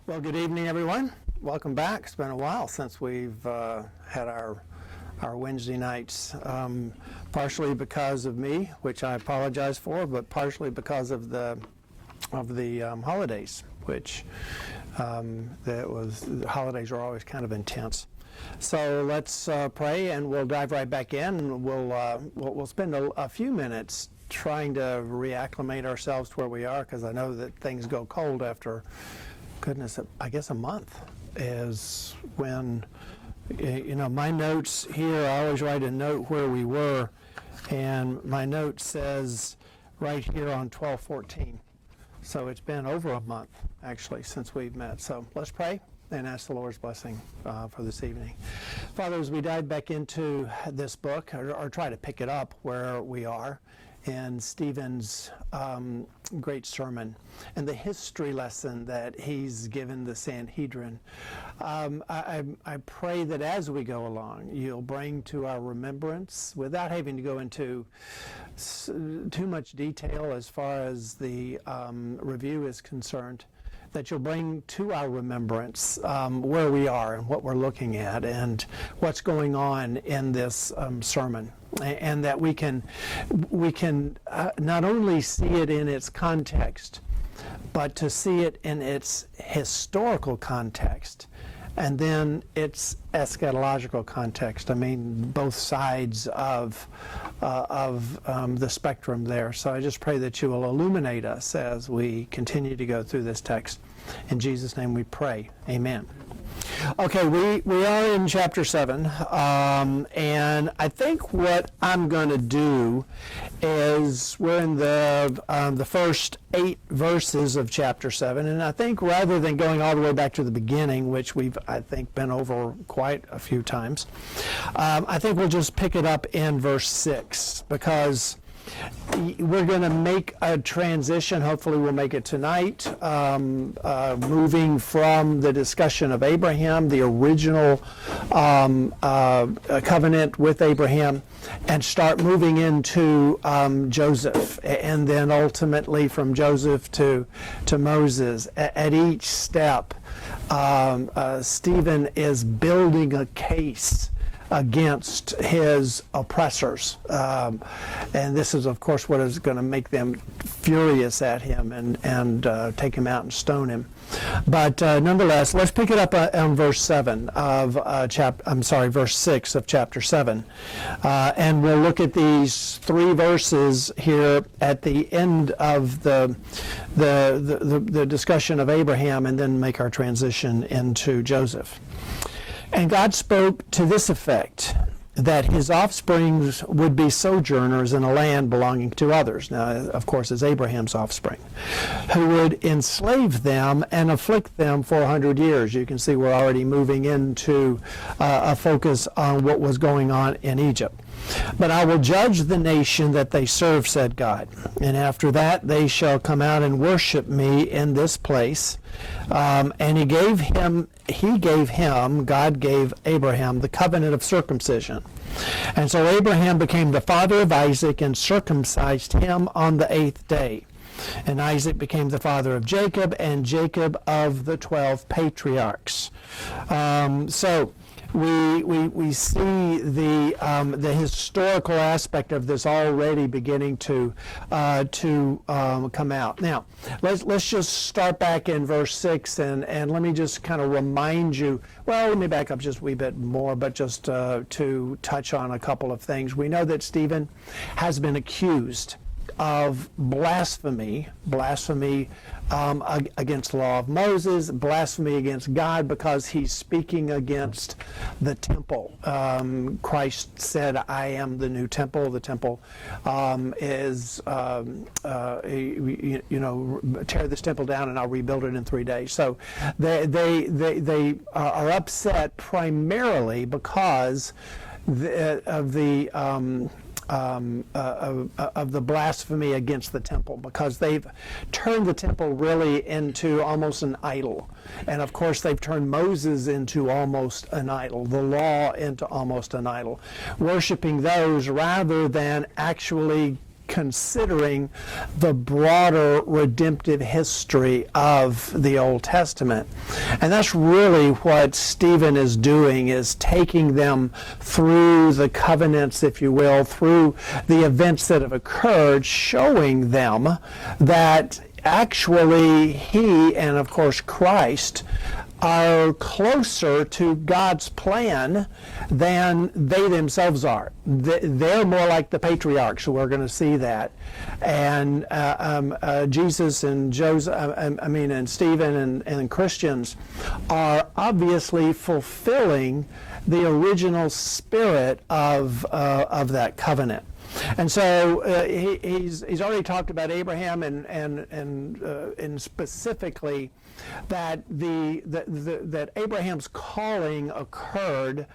Well, good evening, everyone. Welcome back. It's been a while since we've had our Wednesday nights, partially because of me, which I apologize for, but partially because of the holidays, which the holidays are always kind of intense. So let's pray, and we'll dive right back in. And we'll spend a few minutes trying to reacclimate ourselves to where we are, because I know that things go cold after, goodness, I guess a month is when, my notes here, I always write a note where we were, and my note says right here on 12/14. So it's been over a month, actually, since we've met. So let's pray and ask the Lord's blessing for this evening. Father, as we dive back into this book, or try to pick it up where we are, in Stephen's great sermon and the history lesson that he's given the Sanhedrin. I pray that as we go along, you'll bring to our remembrance, without having to go into too much detail as far as the review is concerned, that you'll bring to our remembrance where we are and what we're looking at and what's going on in this sermon, and that we can not only see it in its context, but to see it in its historical context, and then its eschatological context. I mean, both sides of the spectrum there. So I just pray that you will illuminate us as we continue to go through this text. In Jesus' name we pray. Amen. Okay, we are in chapter 7, and I think what I'm going to do is we're in the first 8 verses of chapter 7, and I think rather than going all the way back to the beginning, which we've, I think, been over quite a few times, I think we'll just pick it up in verse 6, because we're going to make a transition. Hopefully we'll make it tonight, moving from the discussion of Abraham, the original covenant with Abraham, and start moving into Joseph, and then ultimately from Joseph to Moses. At each step, Stephen is building a case against his oppressors. And this is, of course, what is going to make them furious at him and take him out and stone him. But nonetheless, let's pick it up on verse 7 of verse 6 of chapter 7. And we'll look at these 3 verses here at the end of the discussion of Abraham, and then make our transition into Joseph. And God spoke to this effect, that his offspring would be sojourners in a land belonging to others. Now, of course, it's Abraham's offspring, who would enslave them and afflict them for 100 years. You can see we're already moving into a focus on what was going on in Egypt. But I will judge the nation that they serve, said God. And after that they shall come out and worship me in this place. And God gave Abraham the covenant of circumcision. And so Abraham became the father of Isaac and circumcised him on the 8th day. And Isaac became the father of Jacob, and Jacob of the 12 patriarchs. So we see the historical aspect of this already beginning to come out. Now, let's just start back in verse 6, and let me just kind of remind you. Well, let me back up just a wee bit more, but just to touch on a couple of things. We know that Stephen has been accused of blasphemy against the law of Moses, blasphemy against God, because he's speaking against the temple. Christ said, I am the new temple. The temple is, tear this temple down and I'll rebuild it in 3 days. So they are upset primarily because of the blasphemy against the temple, because they've turned the temple really into almost an idol. And of course they've turned Moses into almost an idol, the law into almost an idol, worshiping those rather than actually considering the broader redemptive history of the Old Testament. And that's really what Stephen is doing, is taking them through the covenants, if you will, through the events that have occurred, showing them that actually he and, of course, Christ are closer to God's plan than they themselves are. They're more like the patriarchs, so we're going to see that. And Jesus and Joseph, and Stephen and Christians are obviously fulfilling the original spirit of that covenant. And so he's already talked about Abraham and specifically that that Abraham's calling occurred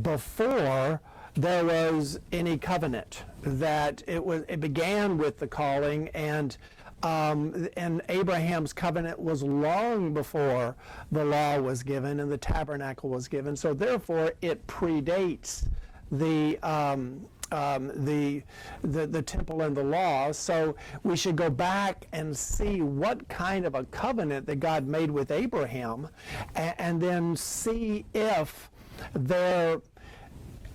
before there was any covenant. That it began with the calling, and Abraham's covenant was long before the law was given and the tabernacle was given. So therefore, it predates the temple and the law. So we should go back and see what kind of a covenant that God made with Abraham, and then see if their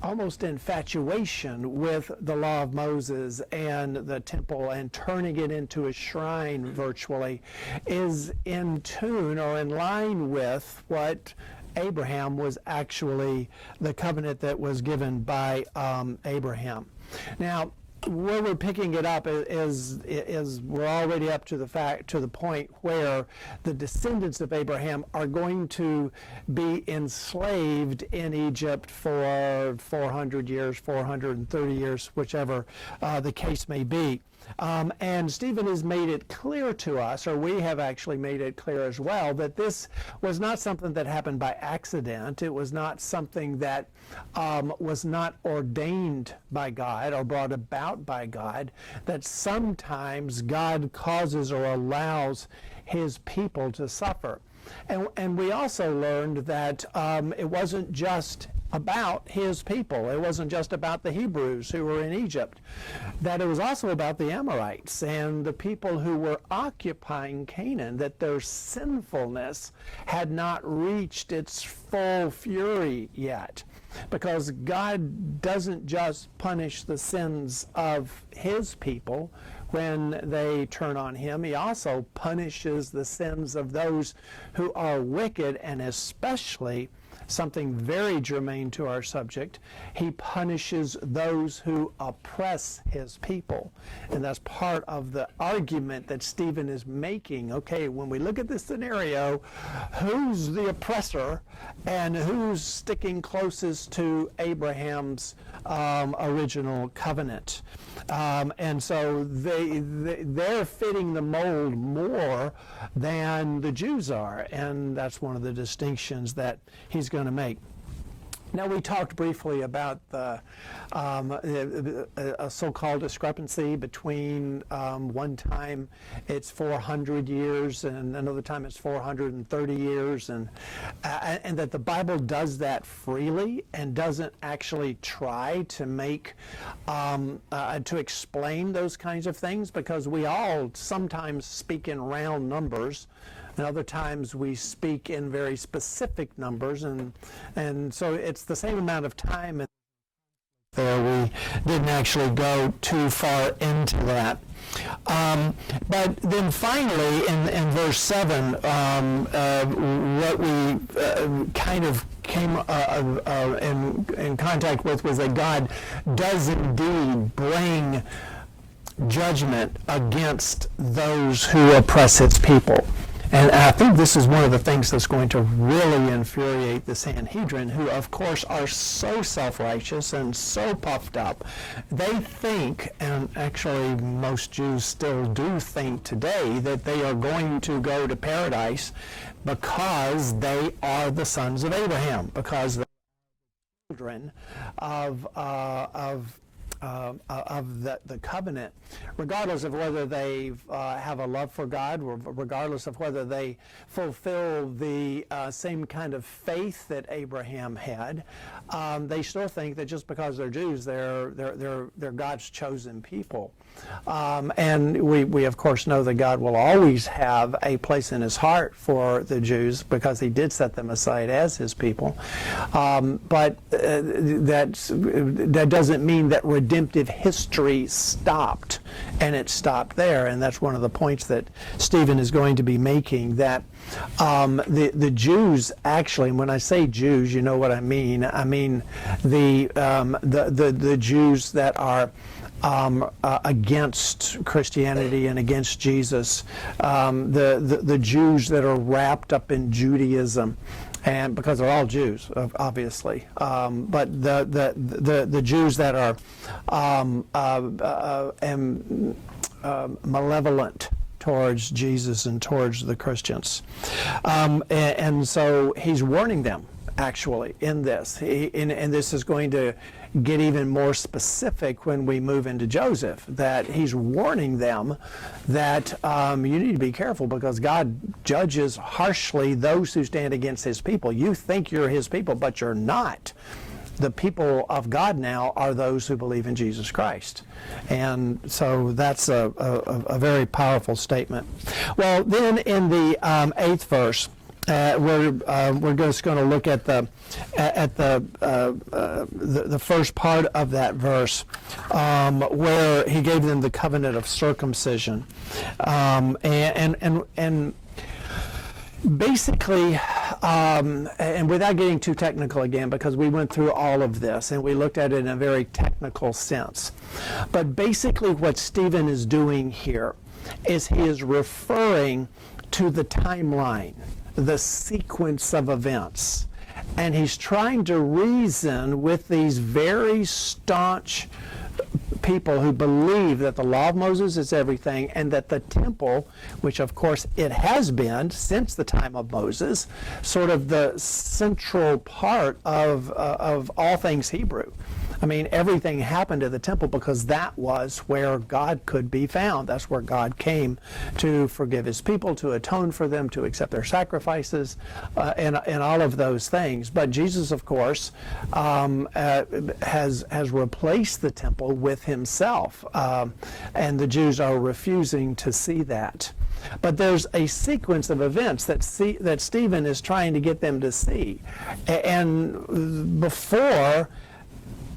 almost infatuation with the law of Moses and the temple and turning it into a shrine virtually is in tune or in line with what Abraham was actually the covenant that was given by Abraham. Now, where we're picking it up is we're already up to the point where the descendants of Abraham are going to be enslaved in Egypt for 400 years, 430 years, whichever the case may be. And Stephen has made it clear to us, or we have actually made it clear as well, that this was not something that happened by accident. It was not something that was not ordained by God or brought about by God, that sometimes God causes or allows his people to suffer. And we also learned that it wasn't just about his people. It wasn't just about the Hebrews who were in Egypt. That it was also about the Amorites and the people who were occupying Canaan, that their sinfulness had not reached its full fury yet. Because God doesn't just punish the sins of his people when they turn on him. He also punishes the sins of those who are wicked, and especially something very germane to our subject, he punishes those who oppress his people. And that's part of the argument that Stephen is making. Okay, when we look at this scenario, who's the oppressor and who's sticking closest to Abraham's original covenant? And so they're fitting the mold more than the Jews are, and that's one of the distinctions that he's going to make. Now, we talked briefly about a so-called discrepancy between one time it's 400 years and another time it's 430 years, and that the Bible does that freely and doesn't actually try to make to explain those kinds of things, because we all sometimes speak in round numbers. And other times we speak in very specific numbers, and so it's the same amount of time there. We didn't actually go too far into that. But then finally, in verse 7, what we kind of came in contact with was that God does indeed bring judgment against those who oppress his people. And I think this is one of the things that's going to really infuriate the Sanhedrin, who, of course, are so self-righteous and so puffed up. They think, and actually most Jews still do think today, that they are going to go to paradise because they are the sons of Abraham, because they are children of of the covenant, regardless of whether they have a love for God, regardless of whether they fulfill the same kind of faith that Abraham had. They still think that just because they're Jews, they're God's chosen people. And we of course know that God will always have a place in his heart for the Jews because he did set them aside as his people. But that doesn't mean that redemptive history stopped, and it stopped there. And that's one of the points that Stephen is going to be making, that the Jews actually, and when I say Jews, you know what I mean. I mean the Jews that are against Christianity and against Jesus, the Jews that are wrapped up in Judaism, and because they're all Jews, obviously, but the Jews that are malevolent towards Jesus and towards the Christians, and so he's warning them actually in this, and this is going to get even more specific when we move into Joseph, that he's warning them that you need to be careful because God judges harshly those who stand against his people. You think you're his people, but you're not. The people of God now are those who believe in Jesus Christ. And so that's a very powerful statement. Well, then in the 8th verse, we're just going to look at the first part of that verse, where he gave them the covenant of circumcision, and basically, and without getting too technical again, because we went through all of this and we looked at it in a very technical sense, but basically what Stephen is doing here is he is referring to the timeline, the sequence of events. And he's trying to reason with these very staunch people who believe that the law of Moses is everything, and that the temple, which of course it has been since the time of Moses, sort of the central part of all things Hebrew. I mean, everything happened at the temple because that was where God could be found. That's where God came to forgive his people, to atone for them, to accept their sacrifices, and all of those things. But Jesus, of course, has replaced the temple with himself, and the Jews are refusing to see that. But there's a sequence of events that Stephen is trying to get them to see. And before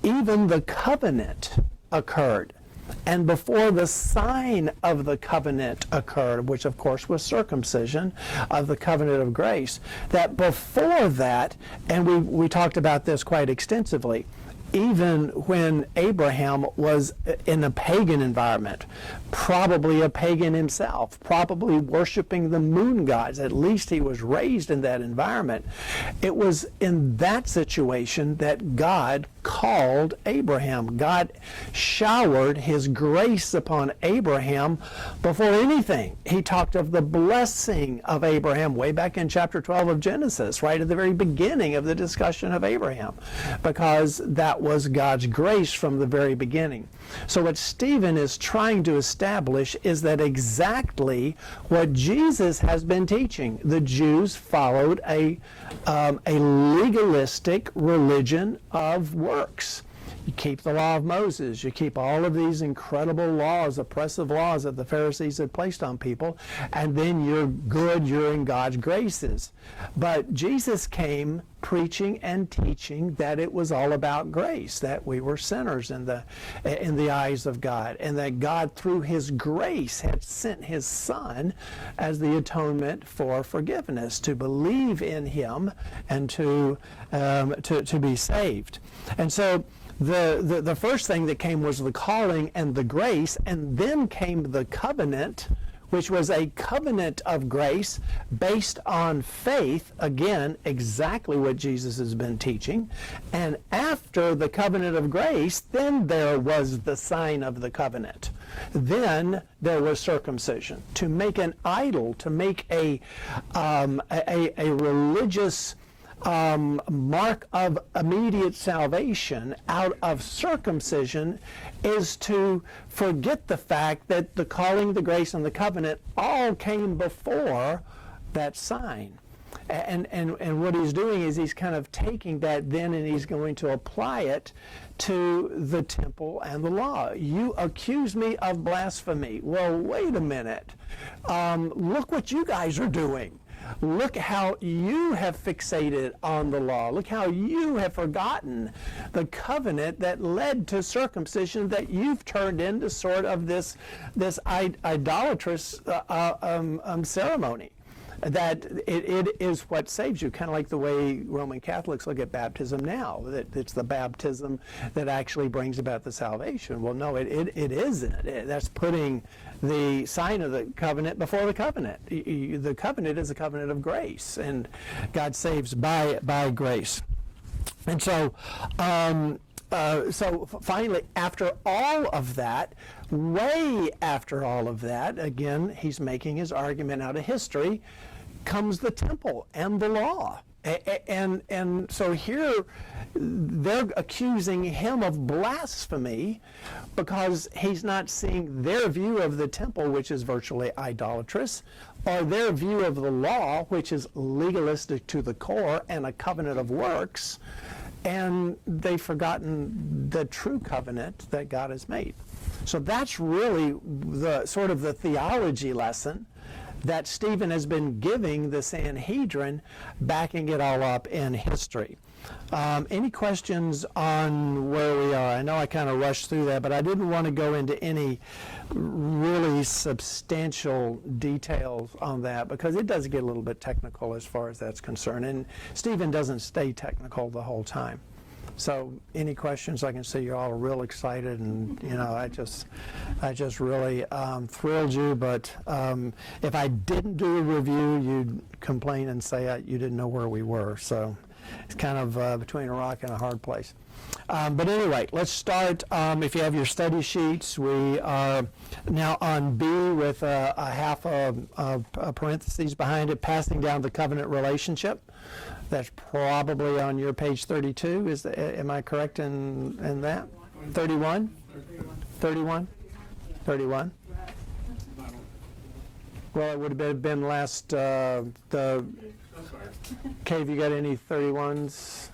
even the covenant occurred, and before the sign of the covenant occurred, which of course was circumcision of the covenant of grace, that before that, and we talked about this quite extensively, even when Abraham was in a pagan environment, probably a pagan himself, probably worshiping the moon gods, at least he was raised in that environment, it was in that situation that God called Abraham. God showered his grace upon Abraham before anything. He talked of the blessing of Abraham way back in chapter 12 of Genesis, right at the very beginning of the discussion of Abraham, because that was God's grace from the very beginning. So what Stephen is trying to establish is that exactly what Jesus has been teaching. The Jews followed a legalistic religion of works. You keep the law of Moses. You keep all of these incredible laws, oppressive laws that the Pharisees had placed on people, and then you're good, you're in God's graces. But Jesus came preaching and teaching that it was all about grace, that we were sinners in the eyes of God, and that God, through his grace, had sent his Son as the atonement for forgiveness, to believe in him and to be saved. And so the first thing that came was the calling and the grace, and then came the covenant, which was a covenant of grace based on faith, again, exactly what Jesus has been teaching. And after the covenant of grace, then there was the sign of the covenant. Then there was circumcision, to make an idol, to make a religious mark of immediate salvation out of circumcision is to forget the fact that the calling, the grace, and the covenant all came before that sign. And what he's doing is he's kind of taking that then and he's going to apply it to the temple and the law. You accuse me of blasphemy. Well, wait a minute. Look what you guys are doing. Look how you have fixated on the law. Look how you have forgotten the covenant that led to circumcision, that you've turned into sort of this idolatrous ceremony. That it is what saves you, kind of like the way Roman Catholics look at baptism now, that it's the baptism that actually brings about the salvation. Well, no, it isn't. That's putting the sign of the covenant before the covenant. The covenant is a covenant of grace, and God saves by grace. And so, finally, after all of that, way after all of that, again, he's making his argument out of history, comes the temple and the law. And so here they're accusing him of blasphemy because he's not seeing their view of the temple, which is virtually idolatrous, or their view of the law, which is legalistic to the core and a covenant of works. And they've forgotten the true covenant that God has made. So that's really the sort of the theology lesson that Stephen has been giving the Sanhedrin, backing it all up in history. Any questions on where we are? I know I kind of rushed through that, but I didn't want to go into any really substantial details on that because it does get a little bit technical as far as that's concerned. And Stephen doesn't stay technical the whole time. So any questions? I can see you're all real excited, and I just really thrilled you. But if I didn't do a review, you'd complain and say you didn't know where we were. So it's kind of between a rock and a hard place. But anyway, let's start. If you have your study sheets, we are now on B with a half a parentheses behind it, passing down the covenant relationship. That's probably on your page 32. Am I correct in that? 31? 31? 31? Well, it would have been last, Kay, have you got any 31s?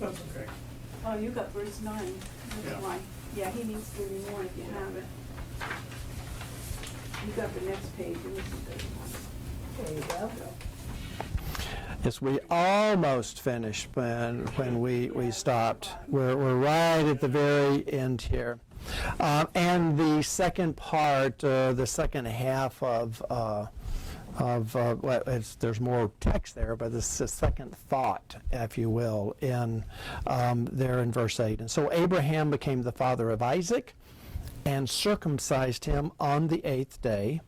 That's okay. Oh, you got verse 9. That's why. Yeah, he needs 31 if you have it. You got the next page, and this is 31. There you go. Yes, we almost finished when we stopped. We're right at the very end here. And the second part, the second half there's more text there, but this is the second thought, if you will, there in verse 8. And so Abraham became the father of Isaac and circumcised him on the 8th day.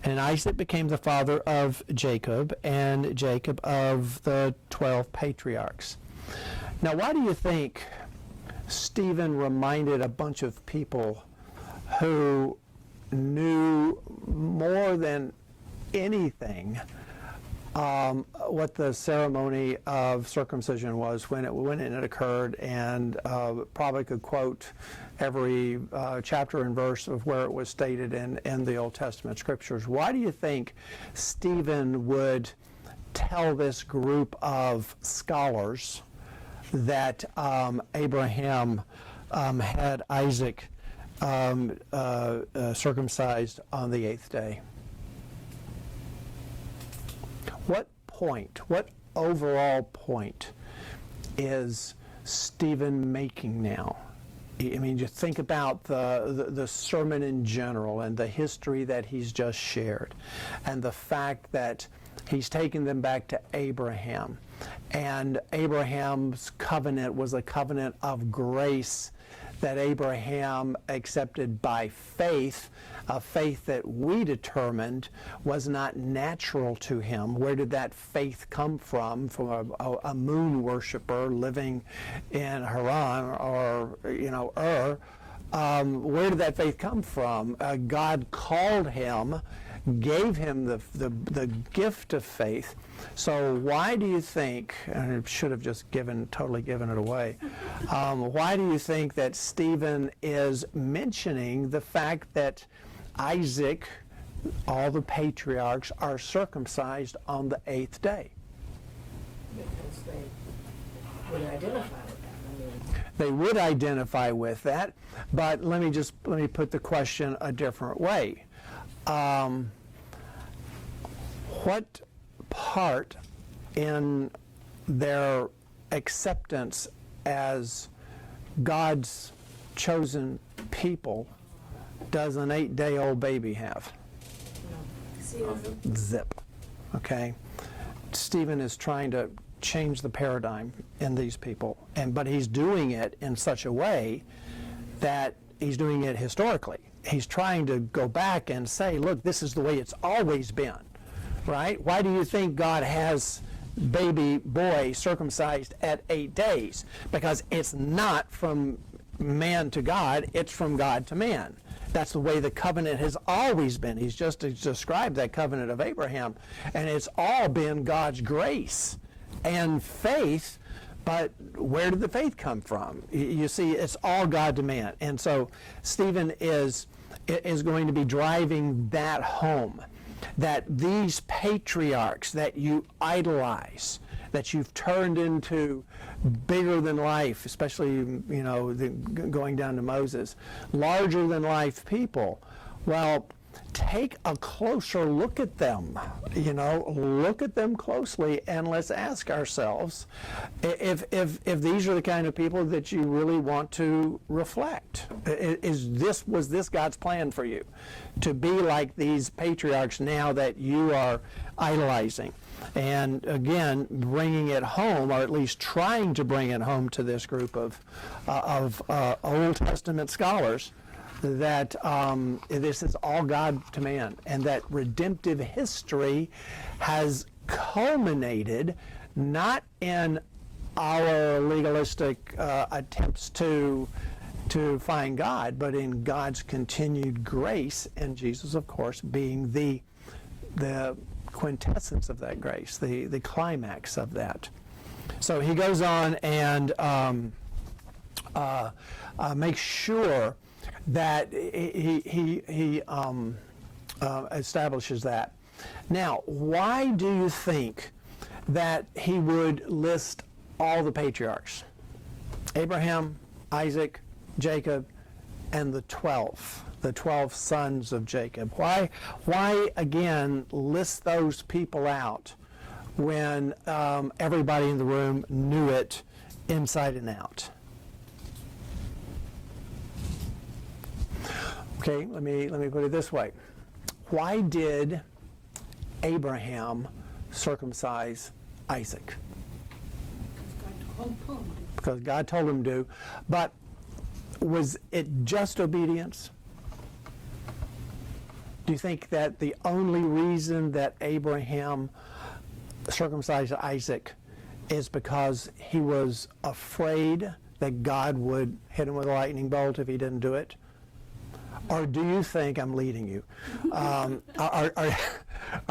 And Isaac became the father of Jacob, and Jacob of the 12 patriarchs. Now, why do you think Stephen reminded a bunch of people who knew more than anything what the ceremony of circumcision was when it occurred, and probably could quote every chapter and verse of where it was stated in the Old Testament scriptures? Why do you think Stephen would tell this group of scholars that Abraham had Isaac circumcised on the 8th day? What overall point is Stephen making now? I mean, just think about the sermon in general and the history that he's just shared, and the fact that he's taken them back to Abraham, and Abraham's covenant was a covenant of grace that Abraham accepted by faith, a faith that we determined was not natural to him. Where did that faith come from? From a moon worshiper living in Haran or Ur. Where did that faith come from? God called him gave him the gift of faith. So why do you think, and I should have just totally given it away, why do you think that Stephen is mentioning the fact that Isaac, all the patriarchs, are circumcised on the 8th day? Because they would identify with that. I mean, They would identify with that, but let me put the question a different way. What part in their acceptance as God's chosen people does an 8-day-old baby have? Zip. Okay? Stephen is trying to change the paradigm in these people, but he's doing it in such a way that he's doing it historically. He's trying to go back and say, look, this is the way it's always been, right? Why do you think God has baby boy circumcised at 8 days? Because it's not from man to God, it's from God to man. That's the way the covenant has always been. He's just described that covenant of Abraham, and it's all been God's grace and faith. But where did the faith come from? You see, it's all God to man. And so Stephen is going to be driving that home, that these patriarchs that you idolize, that you've turned into bigger than life, especially, going down to Moses, larger than life people. Well, take a closer look at them, look at them closely, and let's ask ourselves if these are the kind of people that you really want to reflect. Was this God's plan for you, to be like these patriarchs now that you are idolizing? And again, bringing it home, or at least trying to bring it home to this group of Old Testament scholars, that this is all God to man, and that redemptive history has culminated not in our legalistic attempts to find God, but in God's continued grace, and Jesus, of course, being the quintessence of that grace, the climax of that. So he goes on and makes sure that he establishes that. Now, why do you think that he would list all the patriarchs? Abraham, Isaac, Jacob, and the 12 sons of Jacob. Why again list those people out when everybody in the room knew it inside and out? Okay, let me put it this way. Why did Abraham circumcise Isaac? Because God told him to. But was it just obedience? Do you think that the only reason that Abraham circumcised Isaac is because he was afraid that God would hit him with a lightning bolt if he didn't do it? Or do you think, I'm leading you, or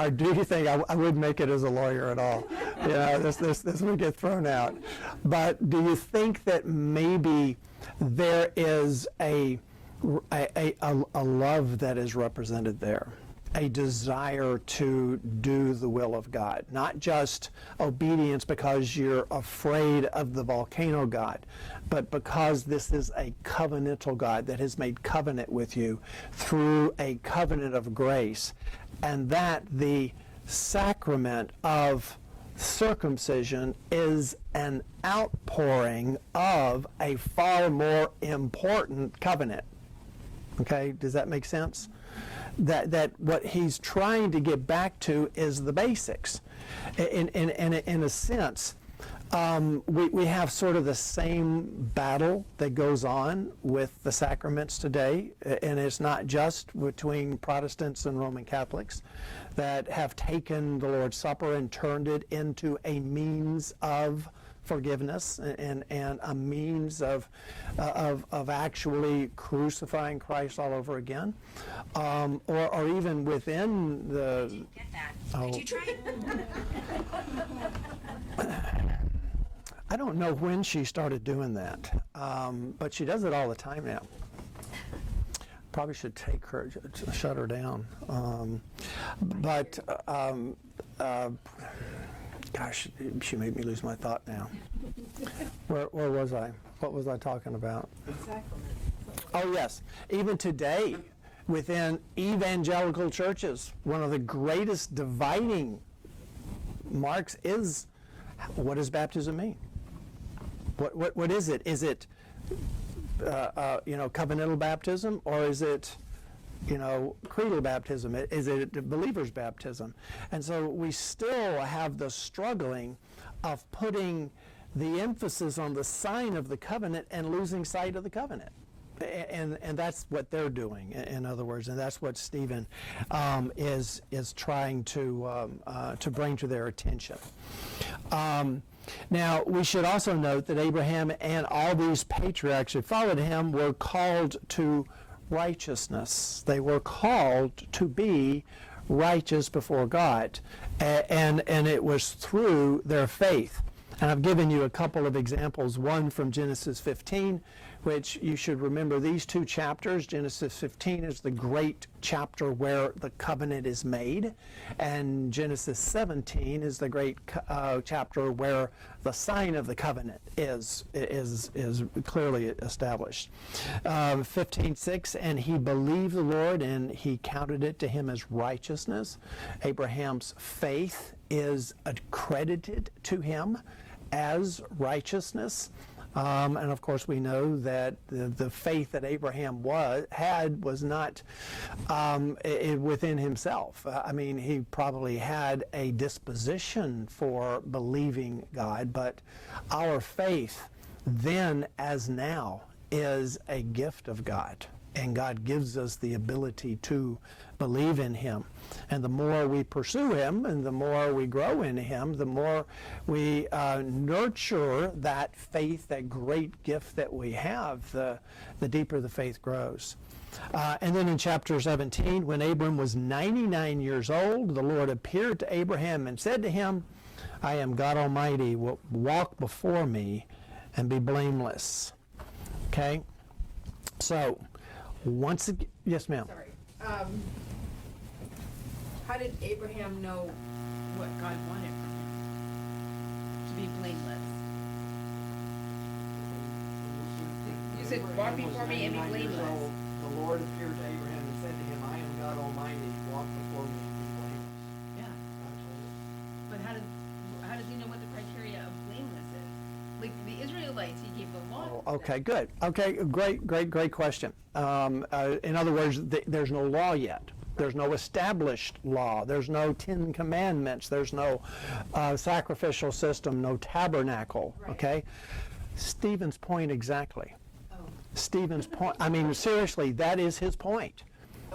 do you think, I wouldn't make it as a lawyer at all, this would get thrown out. But do you think that maybe there is a love that is represented there? A desire to do the will of God, not just obedience because you're afraid of the volcano God, but because this is a covenantal God that has made covenant with you through a covenant of grace, and that the sacrament of circumcision is an outpouring of a far more important covenant. Okay, does that make sense? That what he's trying to get back to is the basics. In a sense, we have sort of the same battle that goes on with the sacraments today, and it's not just between Protestants and Roman Catholics that have taken the Lord's Supper and turned it into a means of forgiveness and a means of actually crucifying Christ all over again, or even within the. Didn't get that. Oh. Did you try it? I don't know when she started doing that, but she does it all the time now. Probably should take her, shut her down. Gosh, she made me lose my thought now. Where was I? What was I talking about? Sacrament. Oh, yes. Even today, within evangelical churches, one of the greatest dividing marks is, what does baptism mean? What is it? Is it covenantal baptism, or is it creedal baptism? Is it believer's baptism? And so we still have the struggling of putting the emphasis on the sign of the covenant and losing sight of the covenant. And that's what they're doing, in other words, and that's what Stephen is trying to bring to their attention. Now, we should also note that Abraham and all these patriarchs who followed him were called to righteousness. They were called to be righteous before God, and it was through their faith. And I've given you a couple of examples, one from Genesis 15, which you should remember these two chapters. Genesis 15 is the great chapter where the covenant is made, and Genesis 17 is the great chapter where the sign of the covenant is clearly established. 15:6, and he believed the Lord, and he counted it to him as righteousness. Abraham's faith is accredited to him as righteousness. And of course, we know that the faith that Abraham had was not within himself. I mean, he probably had a disposition for believing God, but our faith then as now is a gift of God. And God gives us the ability to believe in him. And the more we pursue him and the more we grow in him, the more we nurture that faith, that great gift that we have, the deeper the faith grows. And then in chapter 17, when Abram was 99 years old, the Lord appeared to Abraham and said to him, I am God Almighty, will walk before me and be blameless. Okay? So, once again, yes, ma'am. Sorry. How did Abraham know What God wanted from him, to be blameless. You said, walk before me and be blameless. The Lord appeared to Abraham and said to him, I am God Almighty, walk before me and be blameless. Yeah. But how does he know what the criteria of blameless is? Like the Israelites, he gave the law. Oh, okay, good. Okay, great question. In other words, there's no law yet. There's no established law. There's no 10 Commandments. There's no sacrificial system, no tabernacle, okay? Stephen's point exactly. Stephen's point, I mean, seriously, that is his point.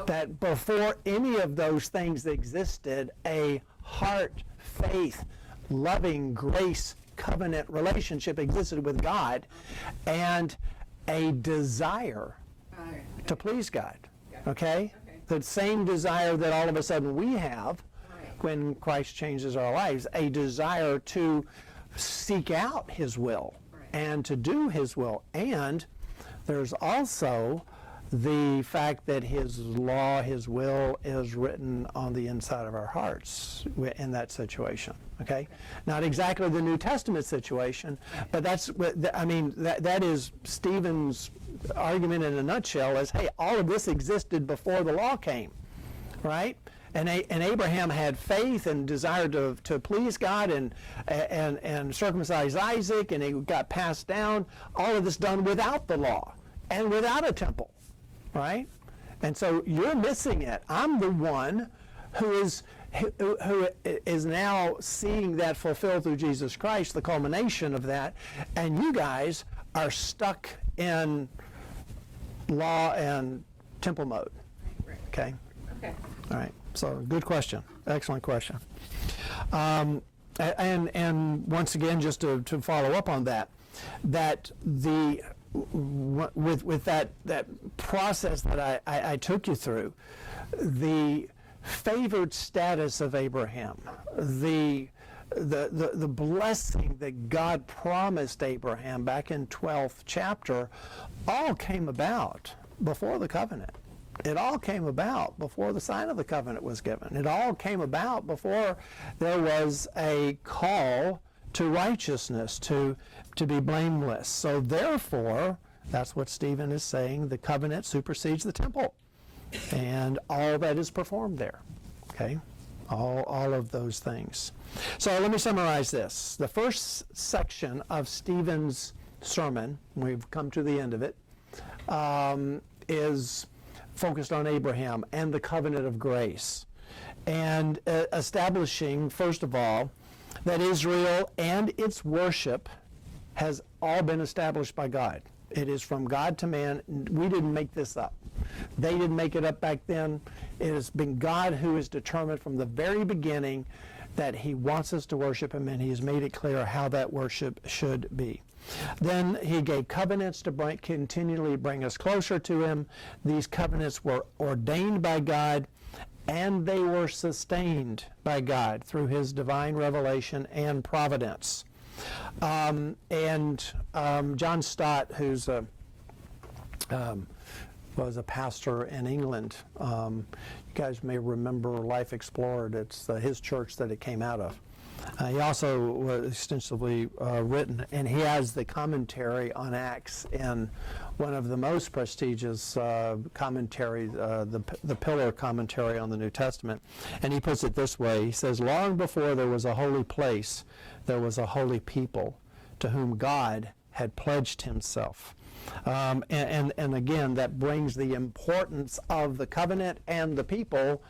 That before any of those things existed, a heart, faith, loving, grace, covenant relationship existed with God, and a desire to please God, okay? The same desire that all of a sudden we have when Christ changes our lives, a desire to seek out his will and to do his will. And there's also the fact that his law, his will is written on the inside of our hearts in that situation, okay? Not exactly the New Testament situation, but that's, I mean, that is Stephen's argument in a nutshell is, hey, all of this existed before the law came, right? And Abraham had faith and desired to please God and circumcise Isaac, and it got passed down. All of this done without the law and without a temple, right? And so you're missing it. I'm the one who is now seeing that fulfilled through Jesus Christ, the culmination of that, and you guys are stuck in law and temple mode. Okay? Okay. All right. So good question. Excellent question. And once again, just to follow up on that, that with that process that I took you through, the favored status of Abraham, the blessing that God promised Abraham back in 12th chapter, all came about before the covenant. It all came about before the sign of the covenant was given. It all came about before there was a call to righteousness, to be blameless. So therefore, that's what Stephen is saying, the covenant supersedes the temple. And all that is performed there. Okay? All of those things. So let me summarize this. The first section of Stephen's sermon, we've come to the end of it, is focused on Abraham and the covenant of grace, and establishing, first of all, that Israel and its worship has all been established by God. It is from God to man. We didn't make this up. They didn't make it up back then. It has been God who has determined from the very beginning that he wants us to worship him, and he has made it clear how that worship should be. Then he gave covenants to continually bring us closer to him. These covenants were ordained by God, and they were sustained by God through his divine revelation and providence. John Stott, who's was a pastor in England, you guys may remember Life Explored. It's his church that it came out of. He also was extensively written, and he has the commentary on Acts in one of the most prestigious commentaries, the Pillar commentary on the New Testament. And he puts it this way. He says, long before there was a holy place, there was a holy people to whom God had pledged himself. And again, that brings the importance of the covenant and the people,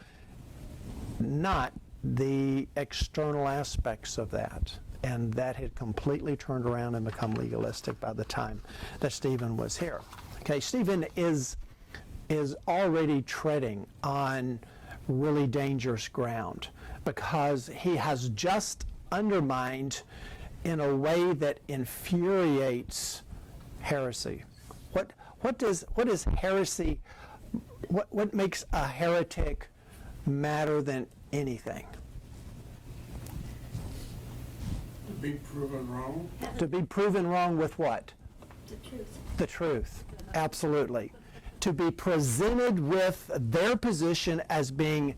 not the external aspects of that. And that had completely turned around and become legalistic by the time that Stephen was here. Okay, Stephen is already treading on really dangerous ground, because he has just undermined in a way that infuriates heresy. What is heresy? What makes a heretic madder than anything? To be proven wrong. To be proven wrong with what? The truth. The truth. Absolutely. To be presented with their position as being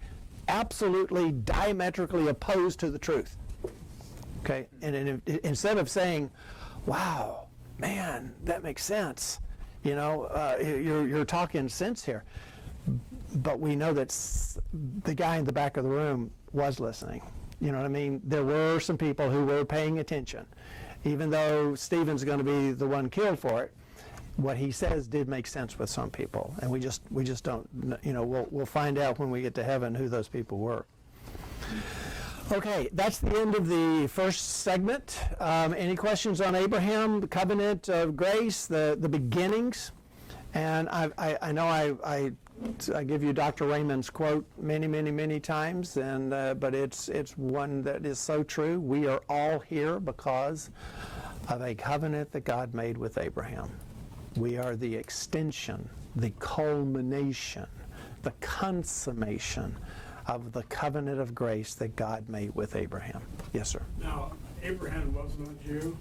absolutely diametrically opposed to the truth. Okay? And instead of saying, wow, man, that makes sense. You know, you're talking sense here. But we know that the guy in the back of the room was listening. You know what I mean? There were some people who were paying attention. Even though Stephen's going to be the one killed for it, what he says did make sense with some people. And we just don't, you know, we'll find out when we get to heaven who those people were. Okay, that's the end of the first segment. Any questions on Abraham, the covenant of grace, the beginnings? And I know I give you Dr. Raymond's quote many times, and but it's one that is so true. We are all here because of a covenant that God made with Abraham. We are the extension, the culmination, the consummation of the covenant of grace that God made with Abraham. Yes, sir. Now, Abraham wasn't a Jew.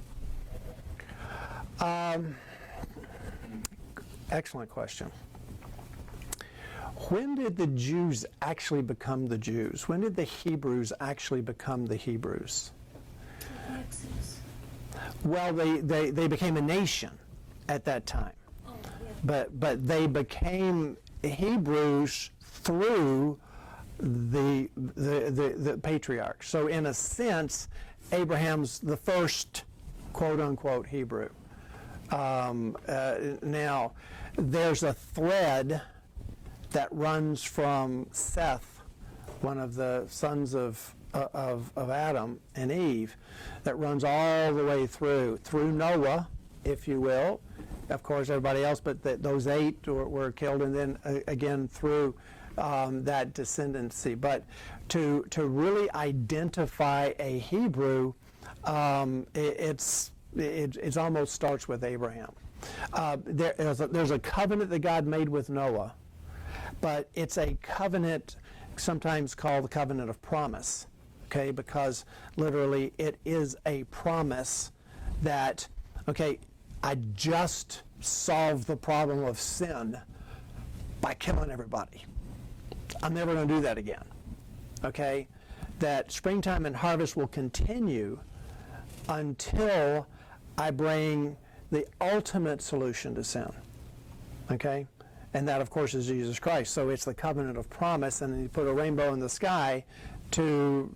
Excellent question. When did the Jews actually become the Jews? When did the Hebrews actually become the Hebrews? Exodus. Well, they became a nation at that time. Oh, yeah. But they became Hebrews through the patriarchs. So in a sense, Abraham's the first quote-unquote Hebrew. Now, there's a thread that runs from Seth, one of the sons of Adam and Eve, that runs all the way through Noah, if you will. Of course, everybody else, but those 8 were killed, and then again through that descendancy. But to really identify a Hebrew, it almost starts with Abraham. There's a covenant that God made with Noah, but it's a covenant sometimes called the covenant of promise, okay, because literally it is a promise that, okay, I just solved the problem of sin by killing everybody. I'm never going to do that again, okay? That springtime and harvest will continue until I bring the ultimate solution to sin, okay? And that, of course, is Jesus Christ. So it's the covenant of promise, and then you put a rainbow in the sky to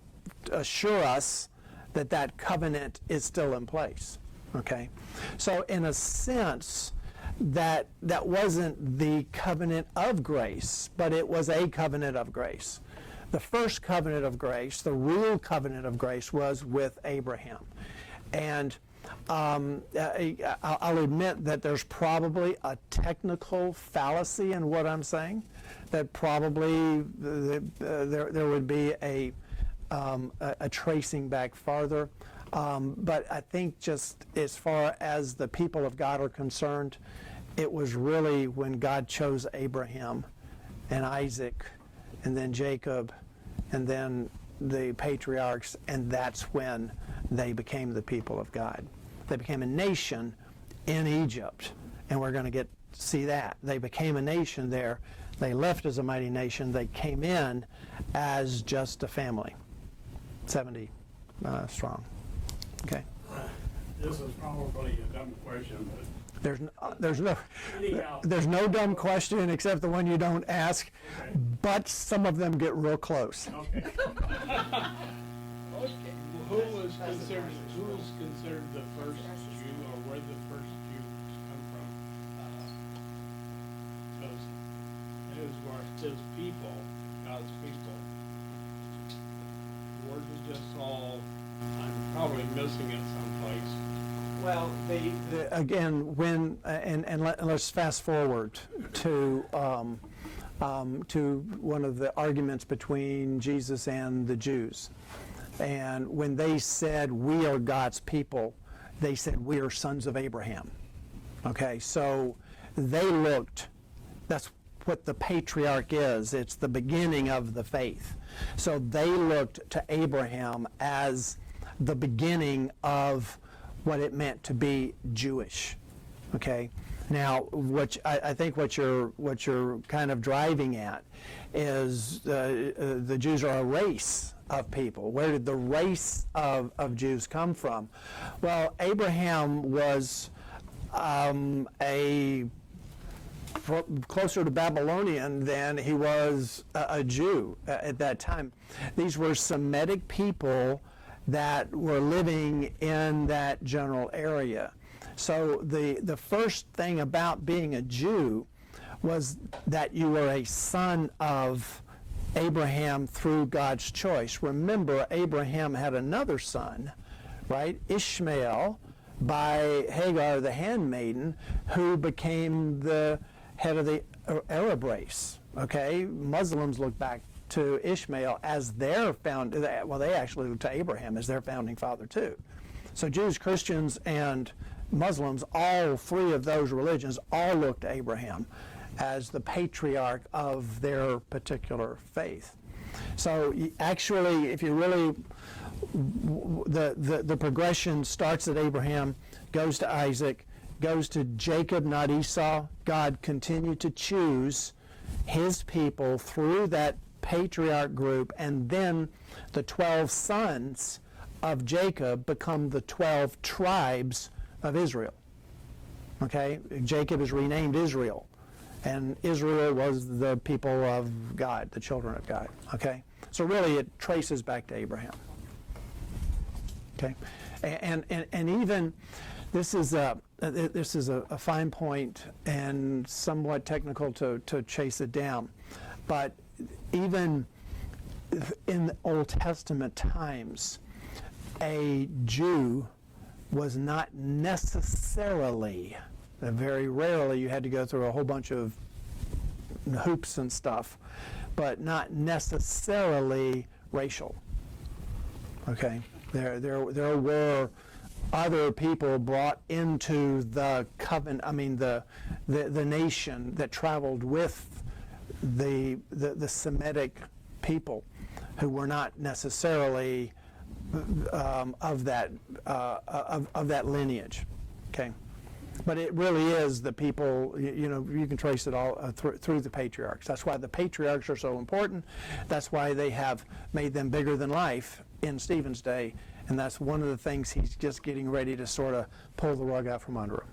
assure us that that covenant is still in place, okay? So in a sense, that wasn't the covenant of grace, but it was a covenant of grace. The first covenant of grace, the real covenant of grace, was with Abraham. And I'll admit that there's probably a technical fallacy in what I'm saying, that probably there would be a tracing back farther. But I think just as far as the people of God are concerned, it was really when God chose Abraham and Isaac and then Jacob and then the patriarchs, and that's when they became the people of God. They became a nation in Egypt, and we're going to see that. They became a nation there. They left as a mighty nation. They came in as just a family, 70 strong. Okay. This is probably a dumb question, but There's no dumb question except the one you don't ask, okay. but some of them get real close. Okay. Who was considered the first Jew, or where the first Jews come from? Because it was his people, God's people. Where did this all? I'm probably missing it someplace. Well, again, when let's fast forward to one of the arguments between Jesus and the Jews. And when they said, we are God's people, they said, we are sons of Abraham. Okay, so they looked, that's what the patriarch is. It's the beginning of the faith. So they looked to Abraham as the beginning of what it meant to be Jewish. Okay, now I think what you're kind of driving at is the Jews are a race of people. Where did the race of Jews come from? Well, Abraham was closer to Babylonian than he was a Jew at that time. These were Semitic people that were living in that general area. So the first thing about being a Jew was that you were a son of Abraham through God's choice. Remember, Abraham had another son, right? Ishmael, by Hagar, the handmaiden, who became the head of the Arab race. Okay, Muslims look back to Ishmael as their they actually look to Abraham as their founding father too. So Jews, Christians, and Muslims, all three of those religions, all look to Abraham as the patriarch of their particular faith. So actually, if you really, the progression starts at Abraham, goes to Isaac, goes to Jacob, not Esau. God continued to choose his people through that patriarch group, and then the 12 sons of Jacob become the 12 tribes of Israel. Okay, Jacob is renamed Israel, and Israel was the people of God, the children of God. Okay, so really it traces back to Abraham. Okay, and even this is a fine point and somewhat technical to chase it down, but even in the Old Testament times, a Jew was not necessarily, very rarely you had to go through a whole bunch of hoops and stuff, but not necessarily racial. Okay, there were other people brought into the covenant. I mean, the nation that traveled with the Semitic people, who were not necessarily of that lineage. Okay. But it really is the people, you can trace it all through the patriarchs. That's why the patriarchs are so important. That's why they have made them bigger than life in Stephen's day. And that's one of the things he's just getting ready to sort of pull the rug out from under him.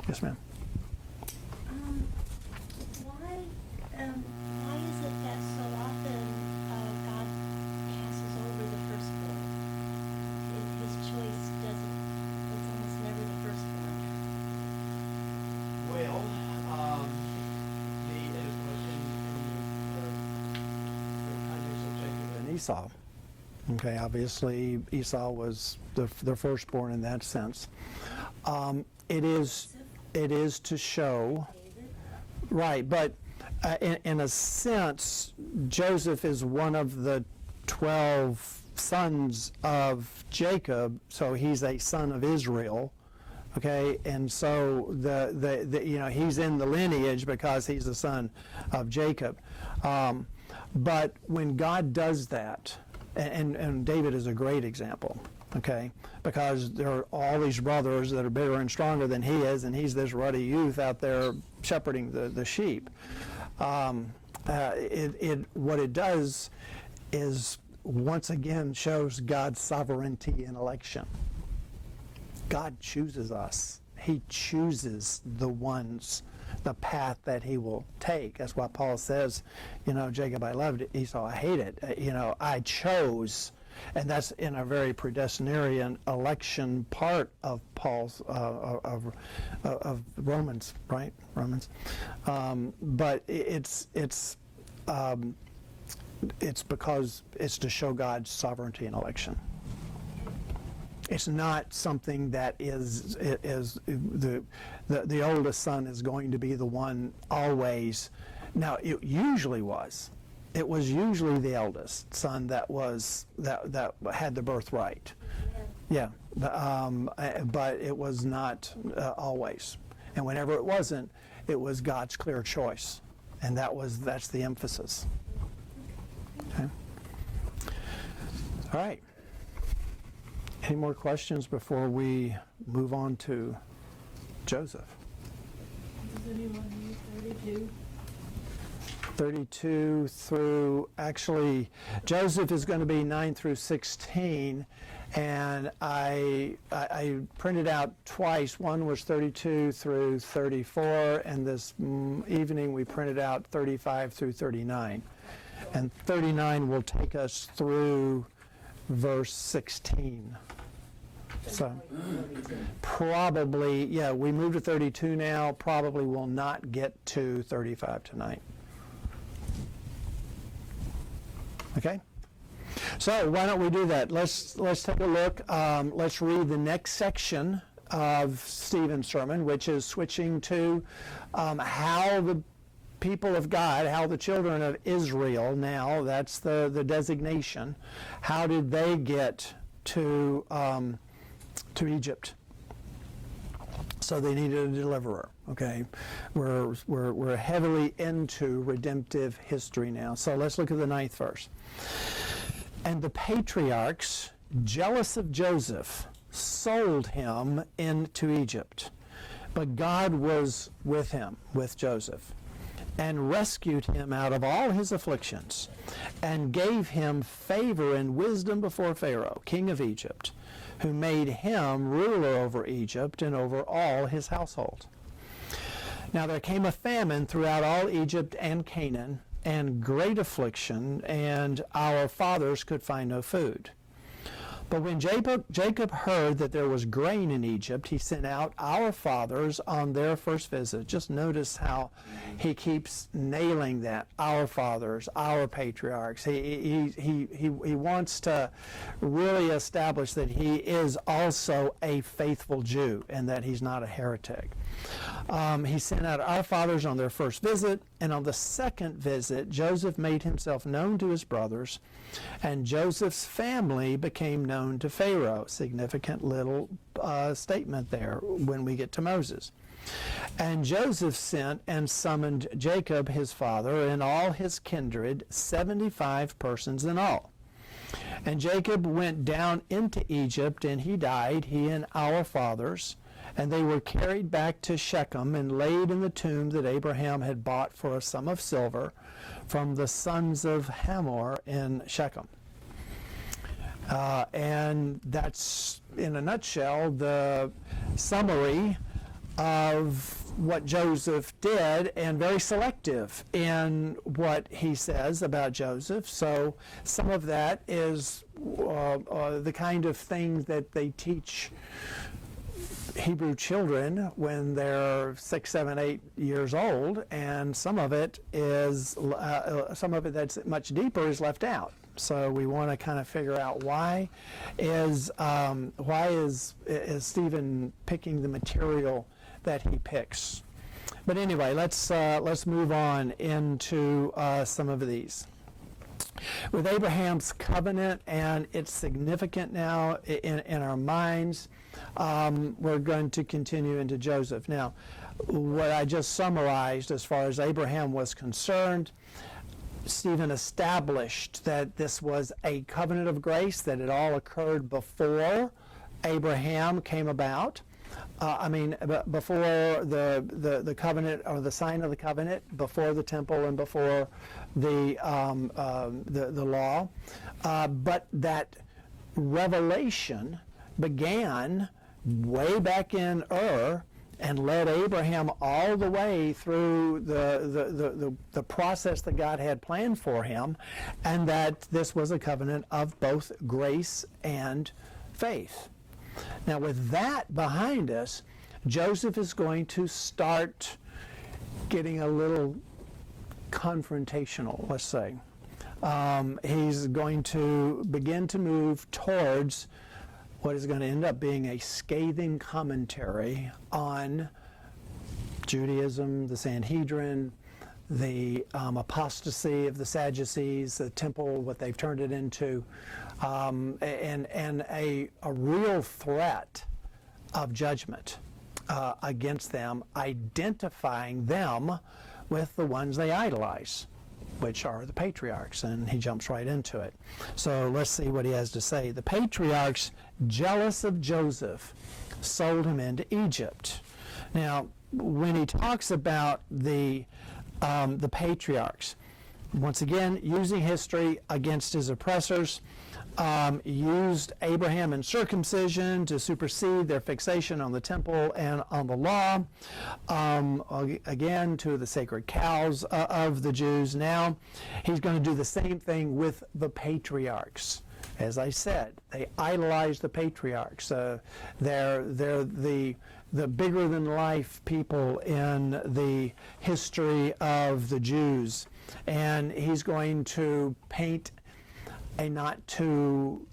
Yes, ma'am. Why is it that so often God passes over the firstborn? His choice doesn't, it's almost never the firstborn. Well, and Esau. Okay, obviously Esau was the firstborn in that sense. It is to show, right? But in a sense, Joseph is one of the 12 sons of Jacob, so he's a son of Israel. Okay, and so he's in the lineage because he's the son of Jacob. But when God does that, and David is a great example, okay, because there are all these brothers that are bigger and stronger than he is, and he's this ruddy youth out there shepherding the sheep. What it does is once again shows God's sovereignty in election. God chooses us. He chooses the ones, the path that he will take. That's why Paul says, Jacob I loved, Esau I hated. I chose, and that's in a very predestinarian election part of Paul's of Romans, right? Romans, but it's because it's to show God's sovereignty in election. It's not something that is the oldest son is going to be the one always. Now it usually was. It was usually the eldest son that had the birthright. Yeah, but it was not always. And whenever it wasn't, it was God's clear choice, and that's the emphasis. Okay. All right. Any more questions before we move on to Joseph? Does anyone need 32? 32 through, actually, Joseph is going to be 9 through 16, and I printed out twice. One was 32 through 34, and this evening we printed out 35 through 39. And 39 will take us through verse 16. So probably, we moved to 32 now, probably will not get to 35 tonight. Okay? So why don't we do that? Let's take a look. Let's read the next section of Stephen's sermon, which is switching to how the people of God, how the children of Israel, now that's the designation, how did they get to Egypt? So they needed a deliverer. Okay, we're heavily into redemptive history now. So let's look at the 9th verse. And the patriarchs, jealous of Joseph, sold him into Egypt. But God was with him, with Joseph, and rescued him out of all his afflictions, and gave him favor and wisdom before Pharaoh, king of Egypt, who made him ruler over Egypt and over all his household. Now there came a famine throughout all Egypt and Canaan, and great affliction, and our fathers could find no food. But when Jacob heard that there was grain in Egypt, he sent out our fathers on their first visit. Just notice how he keeps nailing that. Our fathers, our patriarchs. He wants to really establish that he is also a faithful Jew and that he's not a heretic. He sent out our fathers on their first visit, and on the second visit, Joseph made himself known to his brothers, and Joseph's family became known to Pharaoh. Significant little statement there when we get to Moses. And Joseph sent and summoned Jacob, his father, and all his kindred, 75 persons in all. And Jacob went down into Egypt, and he died, he and our fathers, and they were carried back to Shechem and laid in the tomb that Abraham had bought for a sum of silver from the sons of Hamor in Shechem. And that's, in a nutshell, the summary of what Joseph did, and very selective in what he says about Joseph. So some of that is the kind of things that they teach Hebrew children when they're 6, 7, 8 years old, and some of it is some of it that's much deeper is left out. So we want to kind of figure out why is Stephen picking the material that he picks. But anyway, let's move on into some of these. With Abraham's covenant, and it's significant now in our minds, we're going to continue into Joseph. Now, what I just summarized as far as Abraham was concerned, Stephen established that this was a covenant of grace, that it all occurred before Abraham came about. Before the covenant, or the sign of the covenant, before the temple and before the law, but that revelation began way back in Ur and led Abraham all the way through the process that God had planned for him, and that this was a covenant of both grace and faith. Now, with that behind us, Joseph is going to start getting a little confrontational, let's say. He's going to begin to move towards what is going to end up being a scathing commentary on Judaism, the Sanhedrin, the apostasy of the Sadducees, the temple, what they've turned it into, and a real threat of judgment against them, identifying them with the ones they idolize, which are the patriarchs, and he jumps right into it. So let's see what he has to say. The patriarchs, jealous of Joseph, sold him into Egypt. Now, when he talks about the patriarchs, once again, using history against his oppressors, used Abraham and circumcision to supersede their fixation on the temple and on the law, again, to the sacred cows of the Jews. Now, he's going to do the same thing with the patriarchs. As I said, they idolize the patriarchs. They're the bigger-than-life people in the history of the Jews. And he's going to paint a not too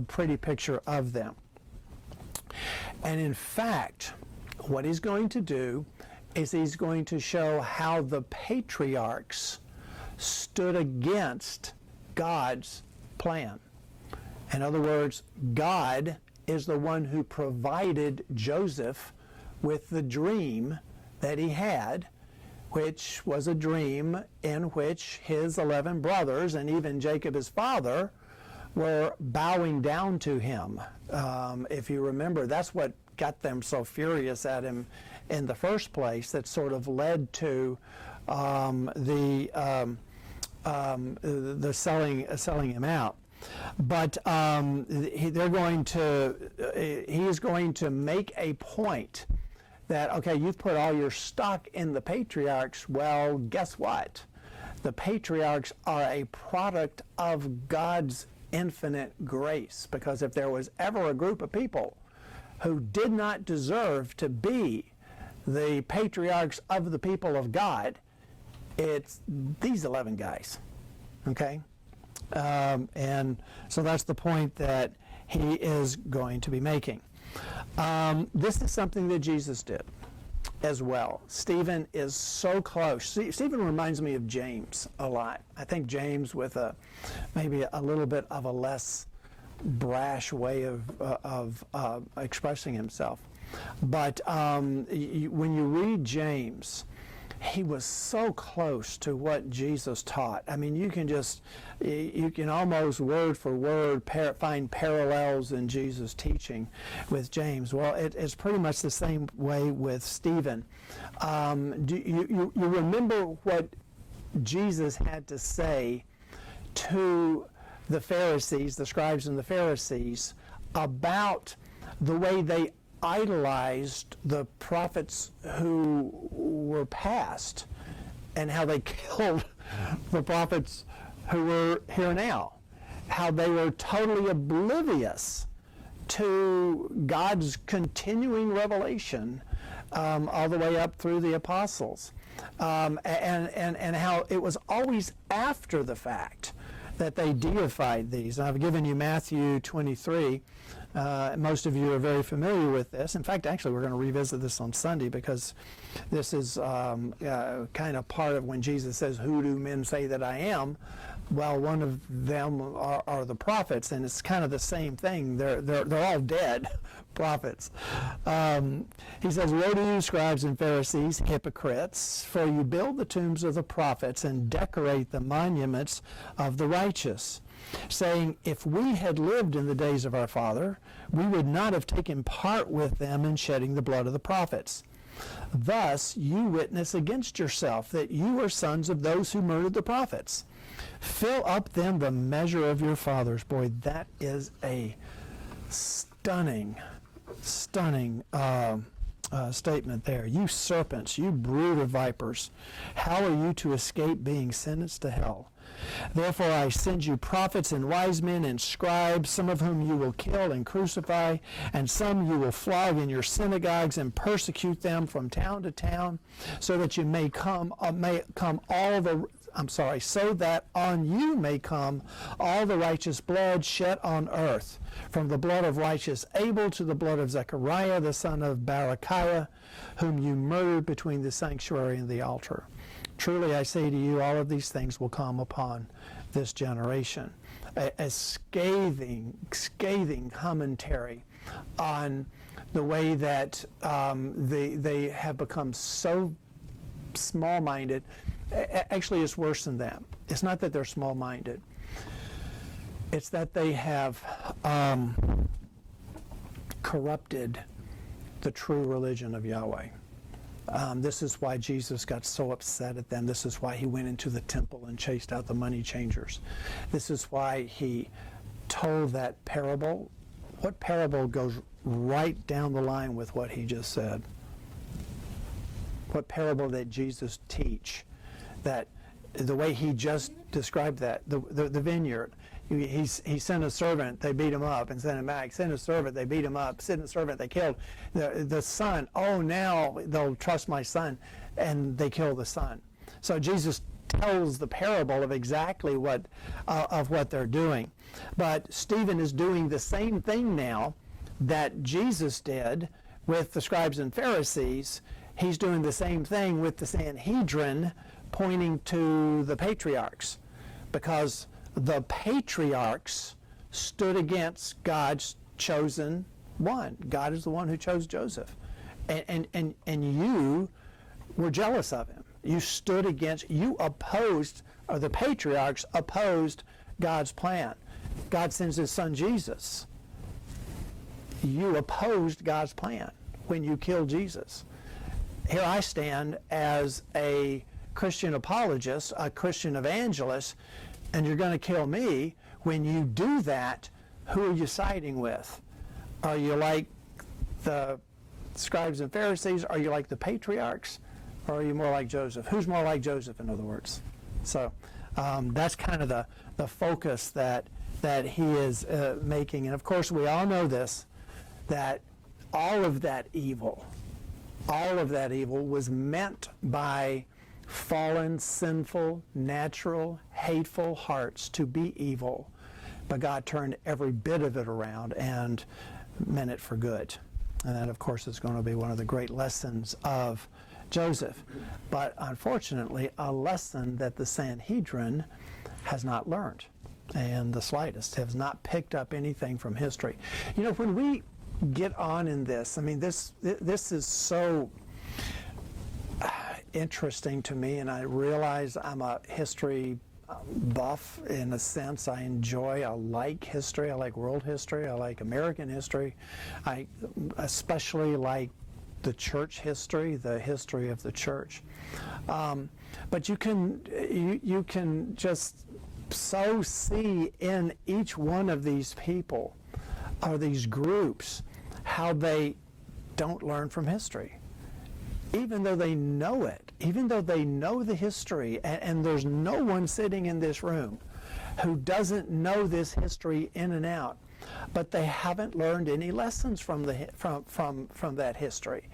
pretty picture of them. And in fact, what he's going to do is he's going to show how the patriarchs stood against God's plan. In other words, God is the one who provided Joseph with the dream that he had, which was a dream in which his 11 brothers and even Jacob, his father, were bowing down to him. If you remember, that's what got them so furious at him in the first place, that sort of led to the selling him out. But he is going to make a point that, okay, you've put all your stock in the patriarchs. Well, guess what? The patriarchs are a product of God's infinite grace, because if there was ever a group of people who did not deserve to be the patriarchs of the people of God, it's these 11 guys, okay? And so that's the point that he is going to be making. This is something that Jesus did as well. Stephen is so close. Stephen reminds me of James a lot. I think James with maybe a little bit of a less brash way of expressing himself. But when you read James, he was so close to what Jesus taught. I mean, you can almost word for word find parallels in Jesus' teaching with James. Well, it's pretty much the same way with Stephen. Do you remember what Jesus had to say to the Pharisees, the scribes and the Pharisees, about the way they idolized the prophets who were past and how they killed the prophets who were here now, how they were totally oblivious to God's continuing revelation all the way up through the apostles, and how it was always after the fact that they deified these. And I've given you Matthew 23. Most of you are very familiar with this. In fact, actually, we're going to revisit this on Sunday because this is kind of part of when Jesus says, "Who do men say that I am?" Well, one of them are the prophets, and it's kind of the same thing. They're all dead prophets. He says, "Woe to you, scribes and Pharisees, hypocrites, for you build the tombs of the prophets and decorate the monuments of the righteous, saying, if we had lived in the days of our father, we would not have taken part with them in shedding the blood of the prophets. Thus you witness against yourself that you are sons of those who murdered the prophets. Fill up then the measure of your fathers." Boy, that is a stunning statement there. "You serpents, you brood of vipers, how are you to escape being sentenced to hell? Therefore I send you prophets and wise men and scribes, some of whom you will kill and crucify, and some you will flog in your synagogues and persecute them from town to town, so that so that on you may come all the righteous blood shed on earth, from the blood of righteous Abel to the blood of Zechariah, the son of Barachiah, whom you murdered between the sanctuary and the altar. Truly I say to you, all of these things will come upon this generation." A scathing commentary on the way that they have become so small-minded. Actually, it's worse than that. It's not that they're small-minded. It's that they have corrupted the true religion of Yahweh. This is why Jesus got so upset at them. This is why he went into the temple and chased out the money changers. This is why he told that parable. What parable goes right down the line with what he just said? What parable did Jesus teach? That the way he just described that, the vineyard. He sent a servant, they beat him up and sent him back. Sent a servant, they beat him up. Sent a servant, they killed. The son, oh, now they'll trust my son. And they kill the son. So Jesus tells the parable of exactly what they're doing. But Stephen is doing the same thing now that Jesus did with the scribes and Pharisees. He's doing the same thing with the Sanhedrin, pointing to the patriarchs, because the patriarchs stood against God's chosen one. God is the one who chose Joseph. And you were jealous of him. You stood against, you opposed, or the patriarchs opposed God's plan. God sends his son Jesus. You opposed God's plan when you killed Jesus. Here I stand as a Christian apologist, a Christian evangelist, and you're going to kill me. When you do that, who are you siding with? Are you like the scribes and Pharisees? Are you like the patriarchs? Or are you more like Joseph? Who's more like Joseph, in other words? So that's kind of the focus that he is making. And of course, we all know this, that all of that evil was meant by fallen, sinful, natural, hateful hearts to be evil, but God turned every bit of it around and meant it for good. And that, of course, is going to be one of the great lessons of Joseph. But unfortunately, a lesson that the Sanhedrin has not learned in the slightest, has not picked up anything from history. You know, when we get on in this, I mean, this is so interesting to me, and I realize I'm a history buff in a sense. I like history. I like world history. I like American history. I especially like the church history, the history of the church. But you can just so see in each one of these people or these groups how they don't learn from history. Even though they know it, even though they know the history, and there's no one sitting in this room who doesn't know this history in and out, but they haven't learned any lessons from that history.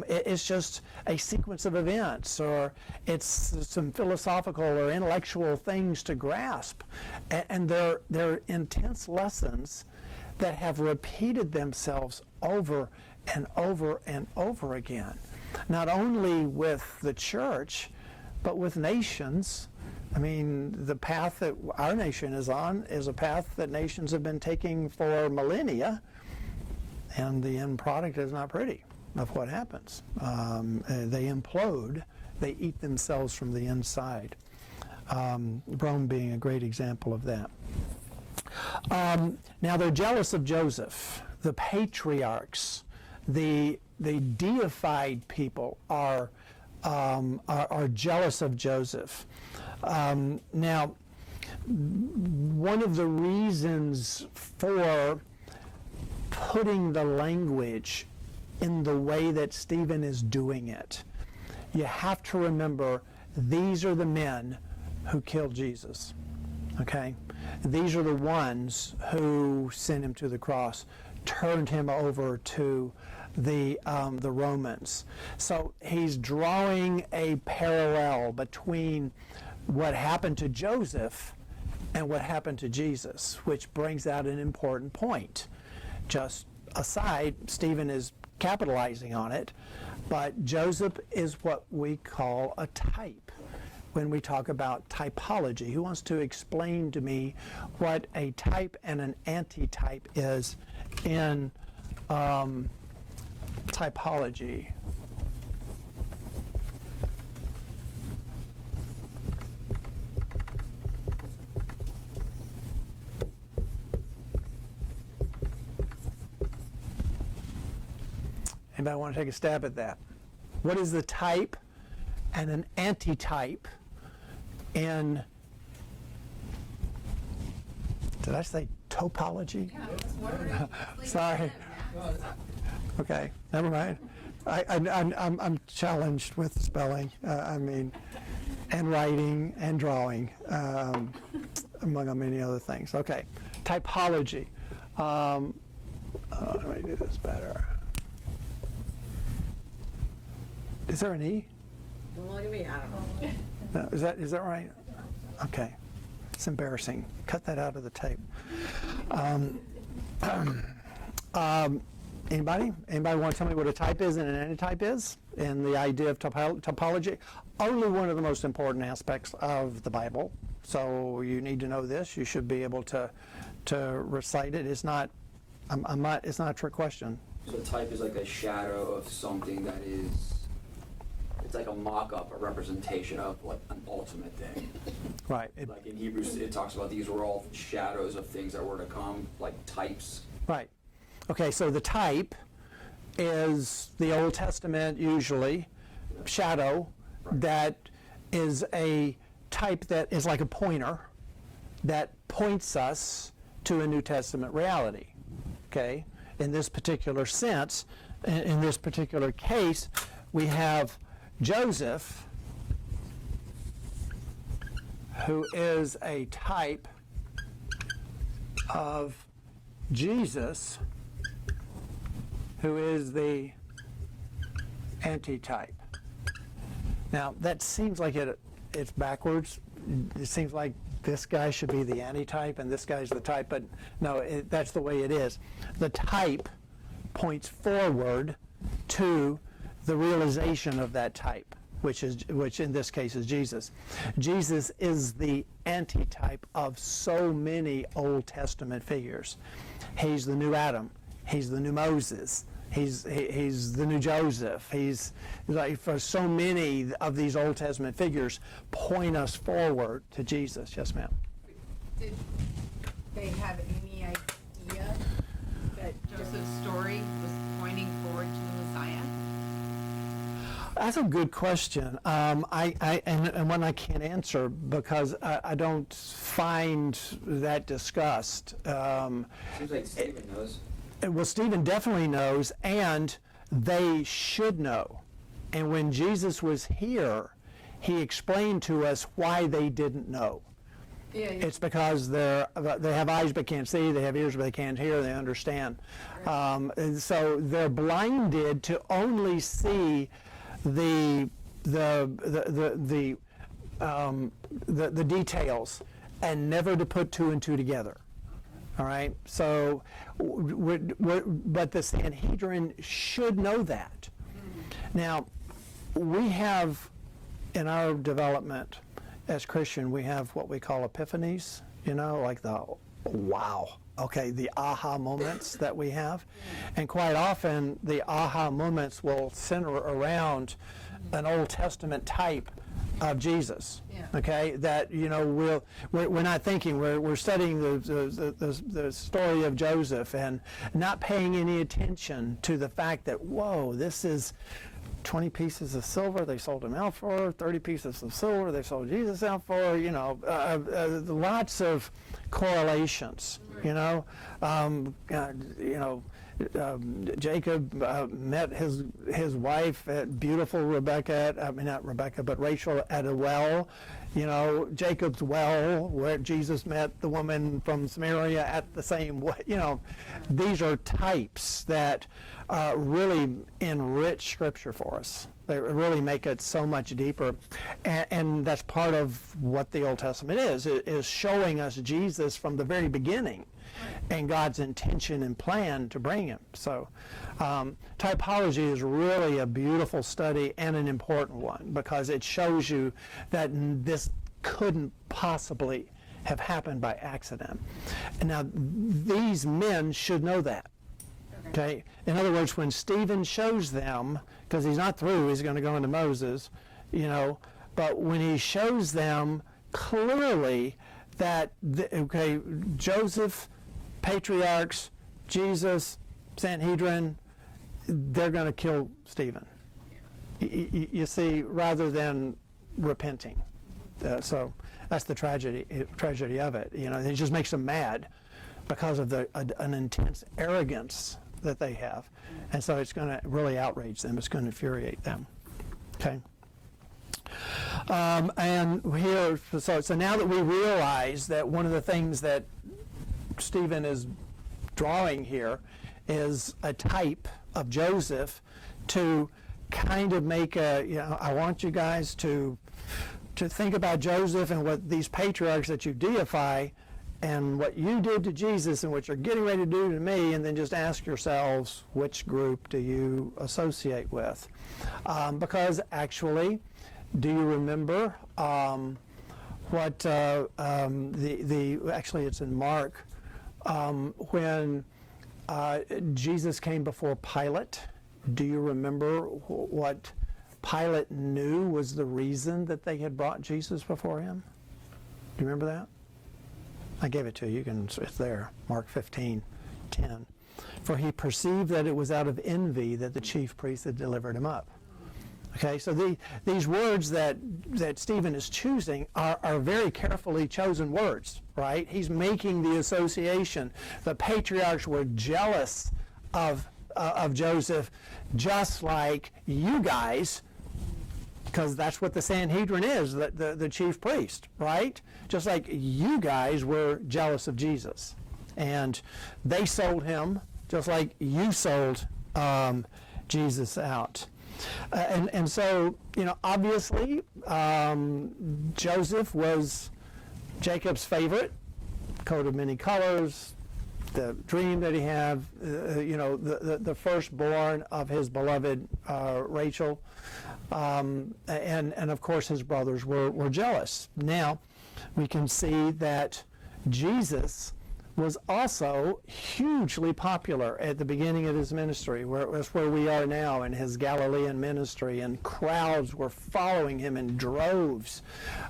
It's just a sequence of events, or it's some philosophical or intellectual things to grasp, and they're intense lessons that have repeated themselves over and over and over again. Not only with the church, but with nations. I mean, the path that our nation is on is a path that nations have been taking for millennia, and the end product is not pretty of what happens. They implode. They eat themselves from the inside. Rome being a great example of that. Now, they're jealous of Joseph. The patriarchs, the deified people are jealous of Joseph. Now, one of the reasons for putting the language in the way that Stephen is doing it, you have to remember these are the men who killed Jesus. Okay? These are the ones who sent him to the cross, turned him over to the Romans. So he's drawing a parallel between what happened to Joseph and what happened to Jesus, which brings out an important point. Just aside, Stephen is capitalizing on it, but Joseph is what we call a type when we talk about typology. Who wants to explain to me what a type and an antitype is in typology? Anybody want to take a stab at that? What is the type and an antitype in, did I say topology? Sorry. Okay, never mind. I'm challenged with spelling. And writing and drawing, among many other things. Okay, typology. Let me do this better. Is there an E? Don't look at me, I don't know. No, is that right? Okay, it's embarrassing. Cut that out of the tape. Anybody want to tell me what a type is and an antitype is, and the idea of topology? Only one of the most important aspects of the Bible. So you need to know this. You should be able to recite it. It's not. It's not a trick question. So a type is like a shadow of something that is. It's like a mock-up, a representation of like an ultimate thing. Right. Like in Hebrews, it talks about these were all shadows of things that were to come, like types. Right. Okay, so the type is the Old Testament, usually, shadow, that is a type that is like a pointer that points us to a New Testament reality. Okay? In this particular sense, in this particular case, we have Joseph, who is a type of Jesus, who is the antitype. Now, that seems like it's backwards, it seems like this guy should be the antitype and this guy's the type, but no, that's the way it is. The type points forward to the realization of that type, which in this case is Jesus. Jesus is the antitype of so many Old Testament figures. He's the new Adam. He's the new Moses. He's the new Joseph. He's like, for so many of these Old Testament figures point us forward to Jesus. Yes, ma'am. Did they have any idea that Joseph's story was pointing forward to the Messiah? That's a good question. And one I can't answer because I don't find that discussed. Seems like Stephen knows. Well, Stephen definitely knows, and they should know. And when Jesus was here, he explained to us why they didn't know. Yeah, It's because they have eyes but can't see, they have ears but they can't hear, they understand. And so they're blinded to only see the details and never to put two and two together. All right, so, but the Sanhedrin should know that. Now, we have, in our development as Christian, we have what we call epiphanies, like the wow, okay, the aha moments that we have. And quite often, the aha moments will center around an Old Testament type of Jesus. Yeah. Okay, that we're not thinking, we're studying the story of Joseph and not paying any attention to the fact that, whoa, this is 20 pieces of silver they sold him out for, 30 pieces of silver they sold Jesus out for, lots of correlations. Jacob met his wife, beautiful Rebecca, not Rebecca, but Rachel at a well. Jacob's well, where Jesus met the woman from Samaria at the same way. These are types that really enrich Scripture for us. They really make it so much deeper. And that's part of what the Old Testament is showing us Jesus from the very beginning and God's intention and plan to bring him. So typology is really a beautiful study and an important one because it shows you that this couldn't possibly have happened by accident. And now these men should know that. Okay. In other words, when Stephen shows them, because he's not through, he's going to go into Moses, but when he shows them clearly that, Joseph, patriarchs, Jesus, Sanhedrin, they're going to kill Stephen. You see, rather than repenting. So that's the tragedy of it. It just makes them mad because of an intense arrogance that they have. And so it's going to really outrage them. It's going to infuriate them. Okay? And here, so now that we realize that one of the things that Stephen is drawing here is a type of Joseph to kind of make I want you guys to think about Joseph and what these patriarchs that you deify and what you did to Jesus and what you're getting ready to do to me, and then just ask yourselves, which group do you associate with? Because actually, do you remember what actually it's in Mark, when Jesus came before Pilate? Do you remember what Pilate knew was the reason that they had brought Jesus before him? Do you remember that? I gave it to you. It's there, Mark 15:10. For he perceived that it was out of envy that the chief priests had delivered him up. Okay, so these words that Stephen is choosing are very carefully chosen words, right? He's making the association. The patriarchs were jealous of Joseph, just like you guys, because that's what the Sanhedrin is, the chief priest, right? Just like you guys were jealous of Jesus. And they sold him just like you sold Jesus out. And so, obviously, Joseph was Jacob's favorite, coat of many colors, the dream that he had, the firstborn of his beloved Rachel, and of course his brothers were jealous. Now, we can see that Jesus was also hugely popular at the beginning of his ministry. That's where we are now in his Galilean ministry, and crowds were following him in droves.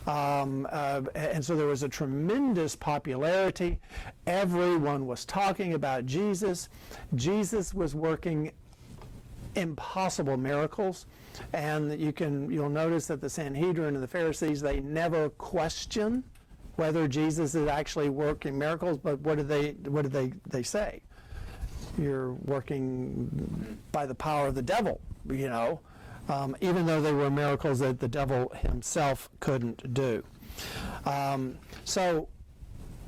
And so there was a tremendous popularity. Everyone was talking about Jesus. Jesus was working impossible miracles. And you'll notice that the Sanhedrin and the Pharisees, they never question whether Jesus is actually working miracles, but what do they say? You're working by the power of the devil, even though they were miracles that the devil himself couldn't do. So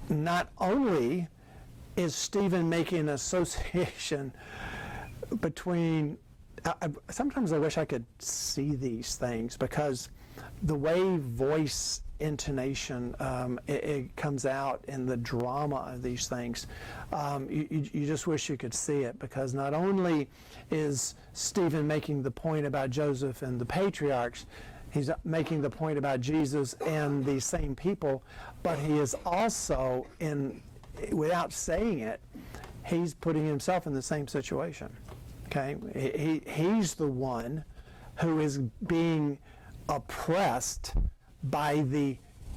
not only is Stephen making an association between, sometimes I wish I could see these things, because the way voice intonation it comes out in the drama of these things, you just wish you could see it, because not only is Stephen making the point about Joseph and the patriarchs, he's making the point about Jesus and these same people, but he is also, without saying it, he's putting himself in the same situation. Okay, he's the one who is being oppressed by the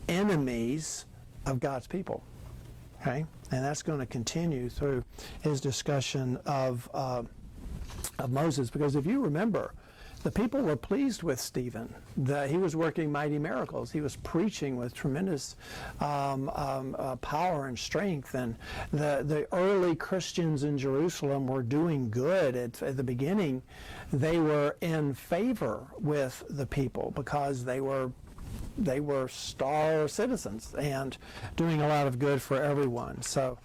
enemies of God's people. Okay, and that's going to continue through his discussion of Moses, because if you remember, the people were pleased with Stephen. He was working mighty miracles. He was preaching with tremendous power and strength. And the early Christians in Jerusalem were doing good. At the beginning, they were in favor with the people because they were star citizens and doing a lot of good for everyone. So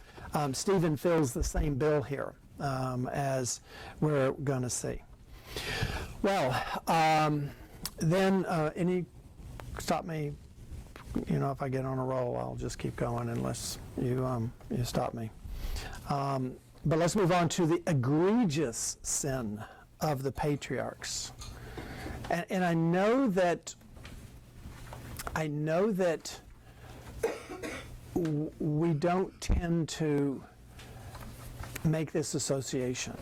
Stephen fills the same bill here, as we're going to see. Well, then stop me, if I get on a roll, I'll just keep going unless you stop me. But let's move on to the egregious sin of the patriarchs. And I know that we don't tend to make this association.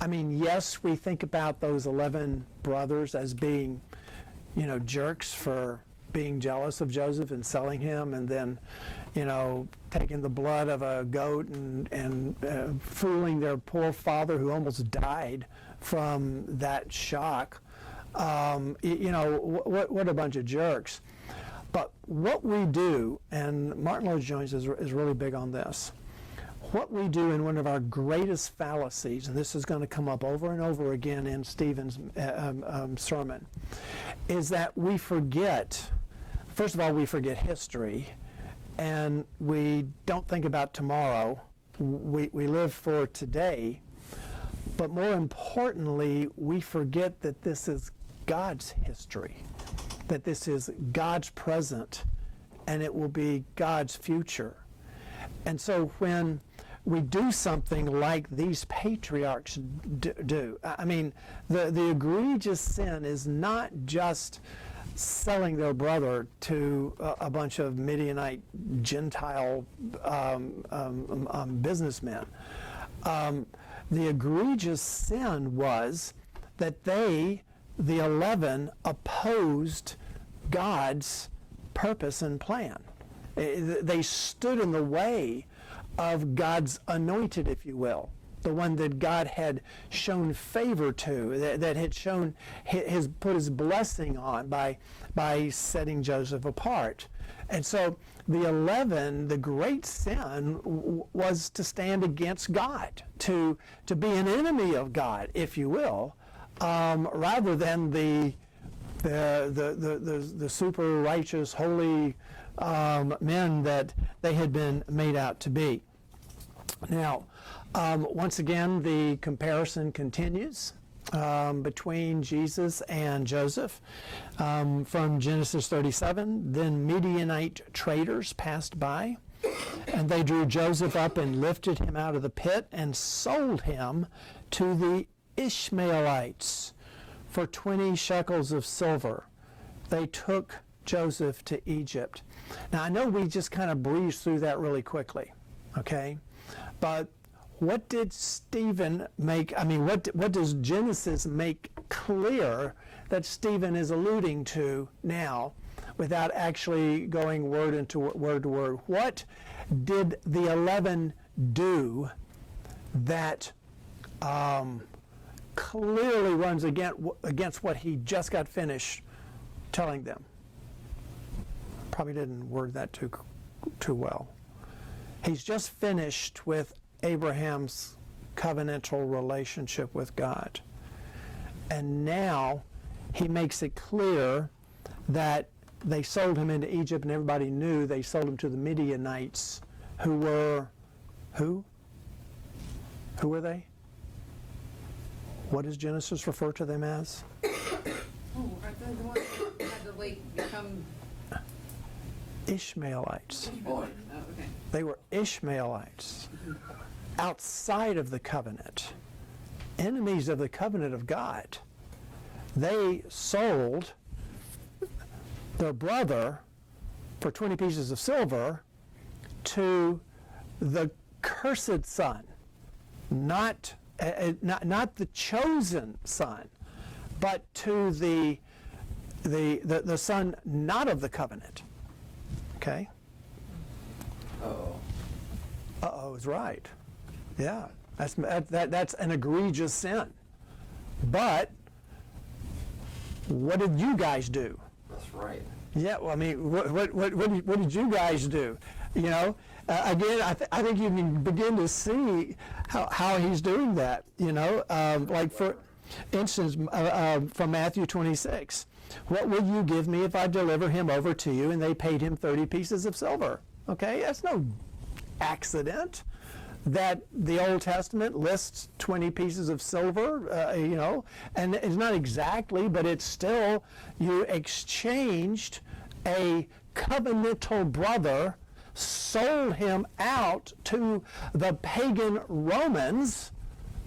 I mean, yes, we think about those 11 brothers as being, jerks for being jealous of Joseph and selling him, and then, taking the blood of a goat and fooling their poor father who almost died from that shock. What a bunch of jerks. But what we do, and Martin Lloyd-Jones is really big on this, what we do in one of our greatest fallacies, and this is going to come up over and over again in Stephen's sermon, is that we forget, first of all, we forget history, and we don't think about tomorrow. We live for today, but more importantly, we forget that this is God's history, that this is God's present, and it will be God's future. And so when we do something like these patriarchs do, I mean, the egregious sin is not just selling their brother to a bunch of Midianite Gentile businessmen. The egregious sin was that the 11, opposed God's purpose and plan. They stood in the way of God's anointed, if you will, the one that God had shown favor to, that had shown put his blessing on by setting Joseph apart. And so the 11, the great sin was to stand against God, to be an enemy of God, if you will, rather than the super righteous, holy men that they had been made out to be. Now, once again, the comparison continues. between Jesus and Joseph. From Genesis 37, then Midianite traders passed by, and they drew Joseph up and lifted him out of the pit and sold him to the Ishmaelites for 20 shekels of silver. They took Joseph to Egypt. Now, I know we just kind of breezed through that really quickly, okay? But what did Stephen make, what does Genesis make clear that Stephen is alluding to now without actually going word to word? What did the 11 do that clearly runs against what he just got finished telling them? Probably didn't word that too well. He's just finished with Abraham's covenantal relationship with God. And now he makes it clear that they sold him into Egypt, and everybody knew they sold him to the Midianites, who were who? Who were they? What does Genesis refer to them as? Oh, aren't they the ones that had to become? Ishmaelites. Oh, okay. They were Ishmaelites, outside of the covenant, enemies of the covenant of God. They sold their brother for 20 pieces of silver to the cursed son, not the chosen son, but to the son not of the covenant. Okay? Uh-oh. Uh-oh is right. Yeah, that's an egregious sin. But what did you guys do? That's right. Yeah, well, what did you guys do? You know, again, I think you can begin to see how he's doing that. You know, like for instance, from Matthew 26. What will you give me if I deliver him over to you? And they paid him 30 pieces of silver. Okay, that's no accident that the Old Testament lists 20 pieces of silver, you know, and it's not exactly, but it's still, you exchanged a covenantal brother, sold him out to the pagan Romans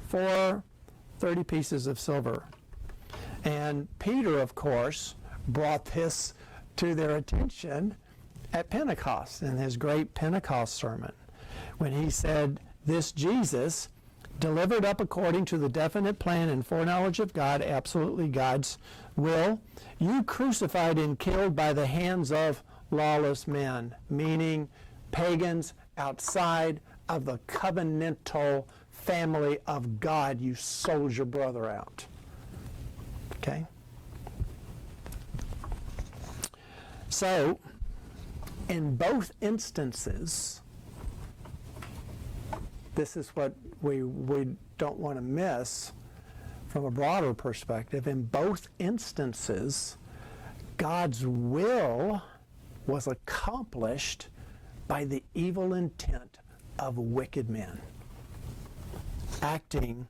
for 30 pieces of silver. And Peter, of course, brought this to their attention at Pentecost in his great Pentecost sermon, when he said, this Jesus, delivered up according to the definite plan and foreknowledge of God, absolutely God's will, you crucified and killed by the hands of lawless men, meaning pagans outside of the covenantal family of God. You sold your brother out. Okay? So, in both instances, this is what we don't want to miss from a broader perspective. In both instances, God's will was accomplished by the evil intent of wicked men, acting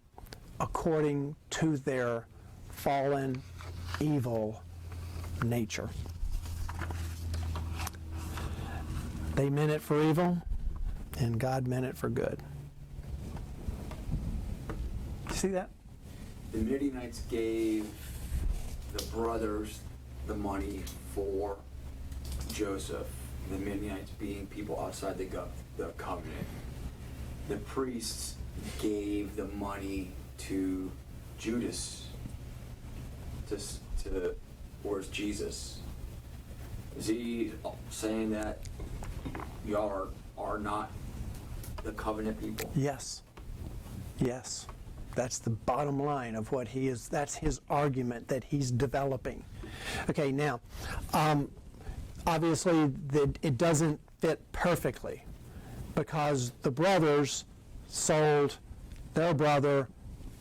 according to their fallen, evil nature. They meant it for evil, and God meant it for good. See that? The Midianites gave the brothers the money for Joseph, the Midianites being people outside the covenant. The priests gave the money to Judas, towards Jesus. Is he saying that y'all are not the covenant people? Yes. Yes. That's the bottom line of what he is. That's his argument that he's developing. Okay, now, obviously, it doesn't fit perfectly because the brothers sold their brother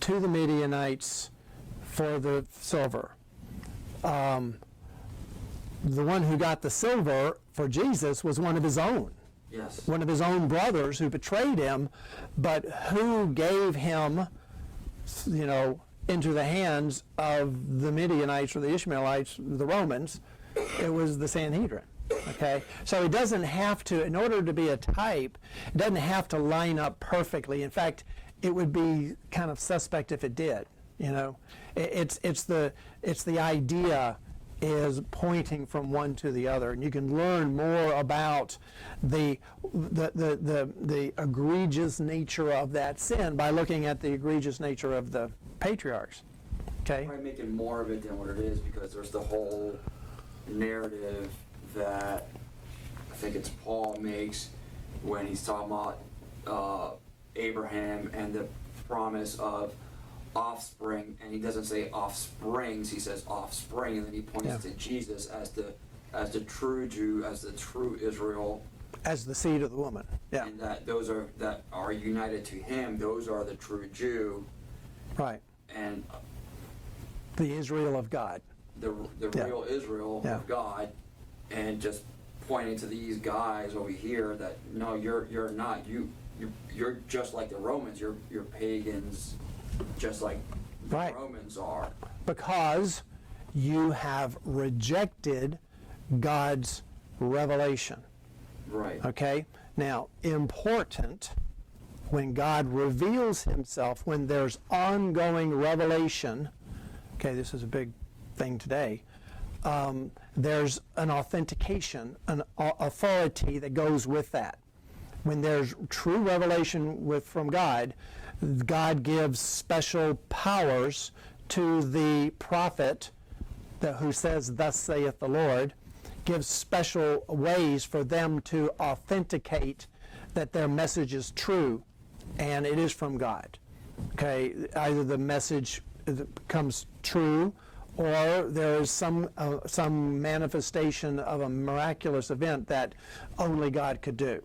to the Midianites for the silver. The one who got the silver for Jesus was one of his own. Yes. One of his own brothers who betrayed him, but who gave him, into the hands of the Midianites or the Ishmaelites, the Romans. It was the Sanhedrin. Okay, so it doesn't have to, in order to be a type, it doesn't have to line up perfectly. In fact, it would be kind of suspect if it did. You know, it's the idea is pointing from one to the other, and you can learn more about the egregious nature of that sin by looking at the egregious nature of the patriarchs. Okay. Probably making more of it than what it is, because there's the whole narrative that I think it's Paul makes when he's talking about Abraham and the promise of offspring, and he doesn't say offsprings, he says offspring, and then he points to Jesus as the true Jew, as the true Israel, as the seed of the woman. Yeah. And that those that are united to him, those are the true Jew. Right. And the Israel of God. The real Israel of God, and just pointing to these guys over here that no, you're not, you're just like the Romans, you're pagans, just like the Romans are, because you have rejected God's revelation. Right. Okay. Now, important, when God reveals himself, when there's ongoing revelation, okay, this is a big thing today, there's an authentication, an authority that goes with that. When there's true revelation from God, God gives special powers to the prophet who says, "Thus saith the Lord," gives special ways for them to authenticate that their message is true and it is from God. Okay, either the message comes true, or there is some manifestation of a miraculous event that only God could do.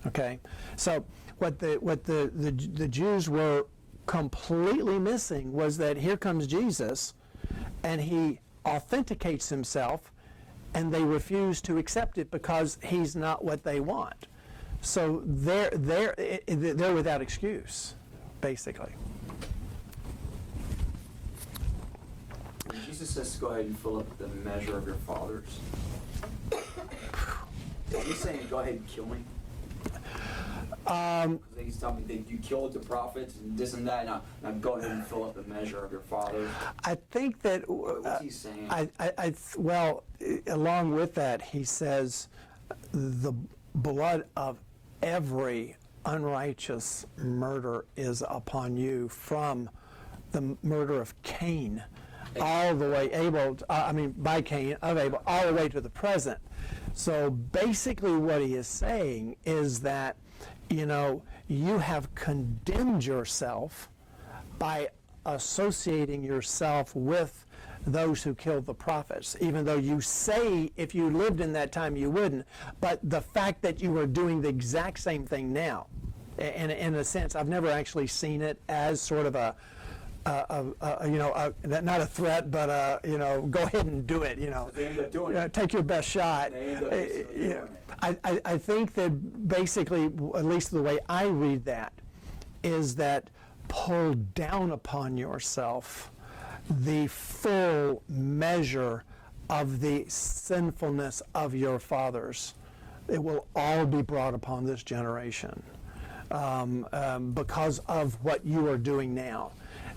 Okay, so what the Jews were completely missing was that here comes Jesus, and he authenticates himself, and they refuse to accept it because he's not what they want. So they're without excuse, basically. Jesus says, "Go ahead and fill up the measure of your fathers." He's saying, "Go ahead and kill me." He's telling me that you killed the prophets and this and that. Now go ahead and fill up the measure of your fathers. I think that. What's he saying? Well, along with that, he says, the blood of every unrighteous murder is upon you, from the murder of Cain, all the way by Cain of Abel, all the way to the present. So basically, what he is saying is that, you have condemned yourself by associating yourself with those who killed the prophets, even though you say if you lived in that time you wouldn't. But the fact that you are doing the exact same thing now, and in a sense, I've never actually seen it as sort of not a threat, but go ahead and do it. They end up doing it. Take your best shot. They end up doing it. I think that basically, at least the way I read that, is that pull down upon yourself the full measure of the sinfulness of your fathers. It will all be brought upon this generation because of what you are doing now.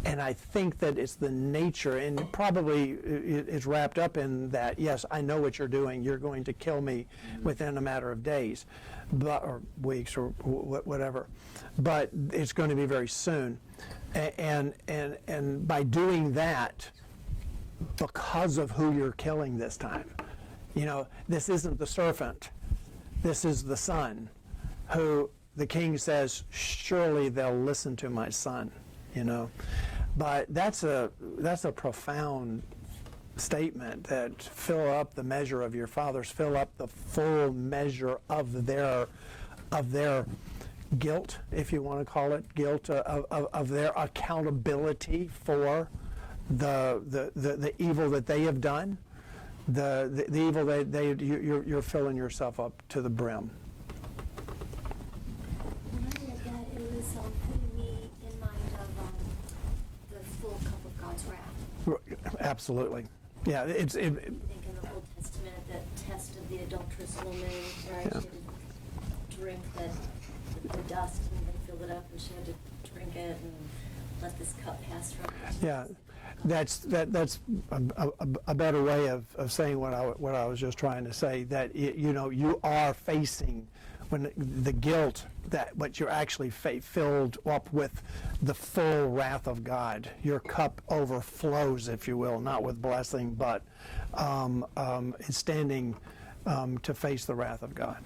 And I think that it's the nature, and probably it's wrapped up in that, yes, I know what you're doing. You're going to kill me within a matter of days, or weeks, or whatever. But it's going to be very soon. And by doing that, because of who you're killing this time, this isn't the serpent. This is the son, who the king says, surely they'll listen to my son. But that's a profound statement, that fill up the measure of your fathers, fill up the full measure of their guilt, if you want to call it guilt, of their accountability for the evil that they have done, the evil that you're filling yourself up to the brim. When I read that, it was putting me in mind of the full cup of God's Absolutely. Yeah, I think in the Old Testament, that test of the adulterous woman, right? Yeah. She had to drink the dust and then fill it up, and she had to drink it and let this cup pass from her. yeah. That's a better way of saying what I was just trying to say, that you are facing when the guilt, that what you're actually filled up with the full wrath of God. Your cup overflows, if you will, not with blessing, but it's standing to face the wrath of God.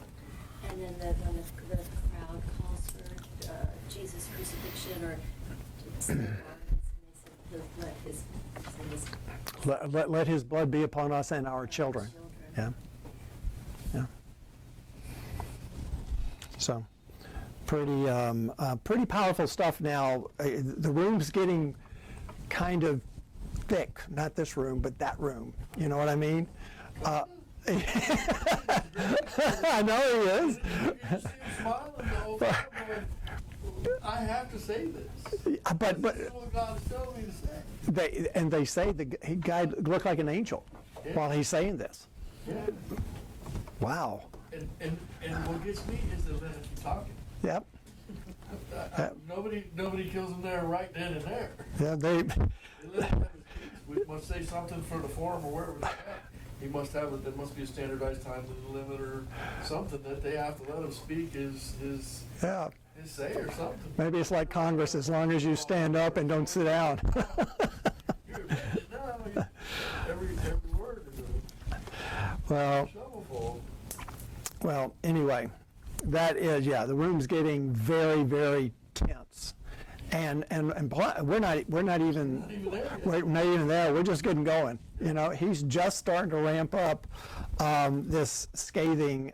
And then when the crowd calls for Jesus' crucifixion, or to the garments, and they said, Let his blood be upon us and our children. Yeah. Yeah. So, pretty powerful stuff now. The room's getting kind of thick. Not this room, but that room. You know what I mean? I know he is. You see him smiling the whole time, going, I have to say this. But This is what God is telling me to say. they say the guy looked like an angel while he's saying this. Yeah. Wow. And what gets me is they let him keep talking. Yep. Nobody kills him there right then and there. Yeah. They let him have his piece. We must say something for the forum or wherever they're at. He must have it. There must be a standardized time limit or something that they have to let him speak his Yeah. say or something. Maybe it's like Congress, as long as you stand up and don't sit down. Every word is a Well, shovelful. well, anyway, that is, yeah, the room's getting very, very tense. And we're not even Not even there yet. we're not even there. We're just getting going. You know, he's just starting to ramp up this scathing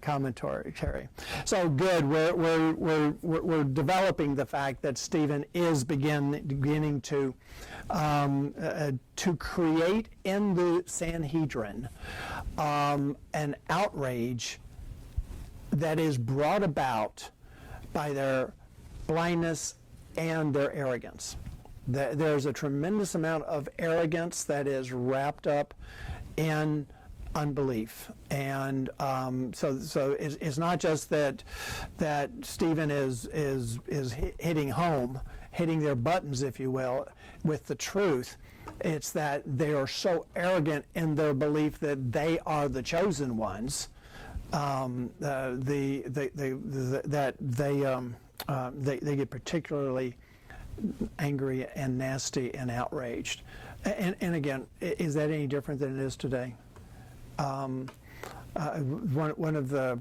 commentary. So good. We're developing the fact that Stephen is beginning to create in the Sanhedrin an outrage that is brought about by their blindness and their arrogance. There's a tremendous amount of arrogance that is wrapped up in unbelief, and so it's not just that Stephen is hitting home, hitting their buttons, if you will, with the truth. It's that they are so arrogant in their belief that they are the chosen ones, that they get particularly angry and nasty and outraged. And again, is that any different than it is today? One of the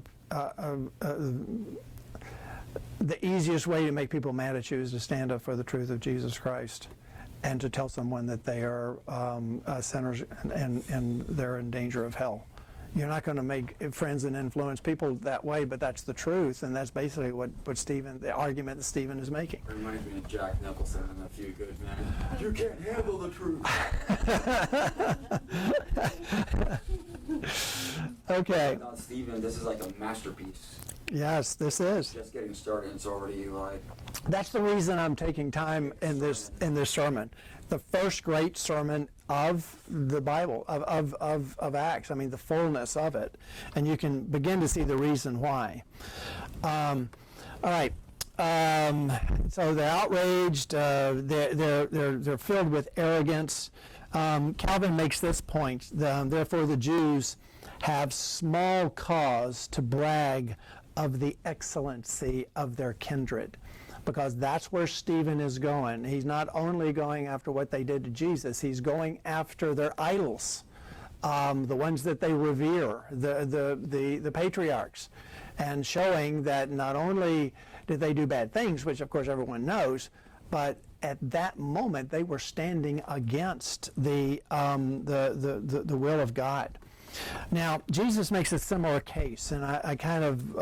easiest way to make people mad at you is to stand up for the truth of Jesus Christ and to tell someone that they are sinners and they're in danger of hell. You're not going to make friends and influence people that way, but that's the truth, and that's basically what the argument that Stephen is making. It reminds me of Jack Nicholson and A Few Good Men. You can't handle the truth. Okay. Stephen, this is like a masterpiece. Yes, this is. Just getting started, it's already like. That's the reason I'm taking time in this sermon. The first great sermon of the Bible, of Acts. I mean, the fullness of it, and you can begin to see the reason why. All right. So they're outraged. They're filled with arrogance. Calvin makes this point. Therefore, the Jews have small cause to brag of the excellency of their kindred, because that's where Stephen is going. He's not only going after what they did to Jesus, he's going after their idols, the ones that they revere, the patriarchs, and showing that not only did they do bad things, which of course everyone knows, but at that moment they were standing against the will of God. Now, Jesus makes a similar case, and I kind of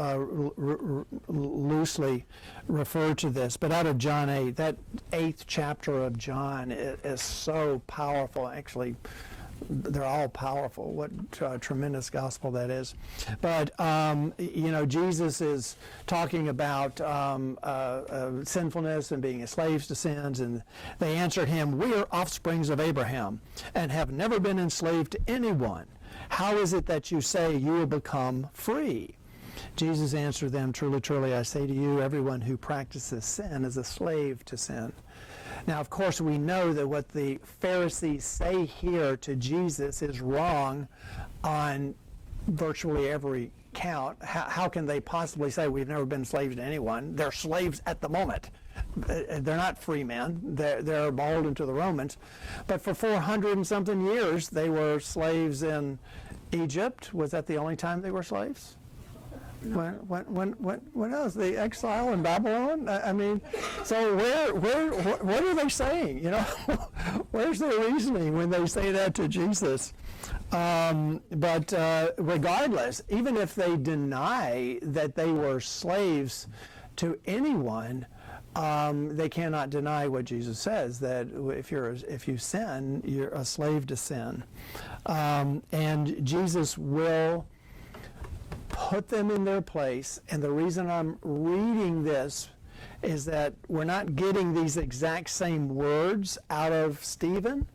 loosely refer to this, but out of John 8, that 8th chapter of John is so powerful, actually they're all powerful. What tremendous gospel that is. But, Jesus is talking about sinfulness and being slaves to sins, and they answered him, "We are offsprings of Abraham and have never been enslaved to anyone. How is it that you say you will become free?" Jesus answered them, "Truly, truly, I say to you, everyone who practices sin is a slave to sin." Now, of course, we know that what the Pharisees say here to Jesus is wrong on virtually every count. How can they possibly say we've never been slaves to anyone? They're slaves at the moment. They're not free men. They're beholden to the Romans. But for 400 and something years, they were slaves in Egypt. Was that the only time they were slaves? When else? The exile in Babylon? I mean, so what are they saying? Where's their reasoning when they say that to Jesus? But regardless, even if they deny that they were slaves to anyone, they cannot deny what Jesus says, that if you sin, you're a slave to sin, and Jesus will put them in their place. And the reason I'm reading this is that we're not getting these exact same words out of Stephen,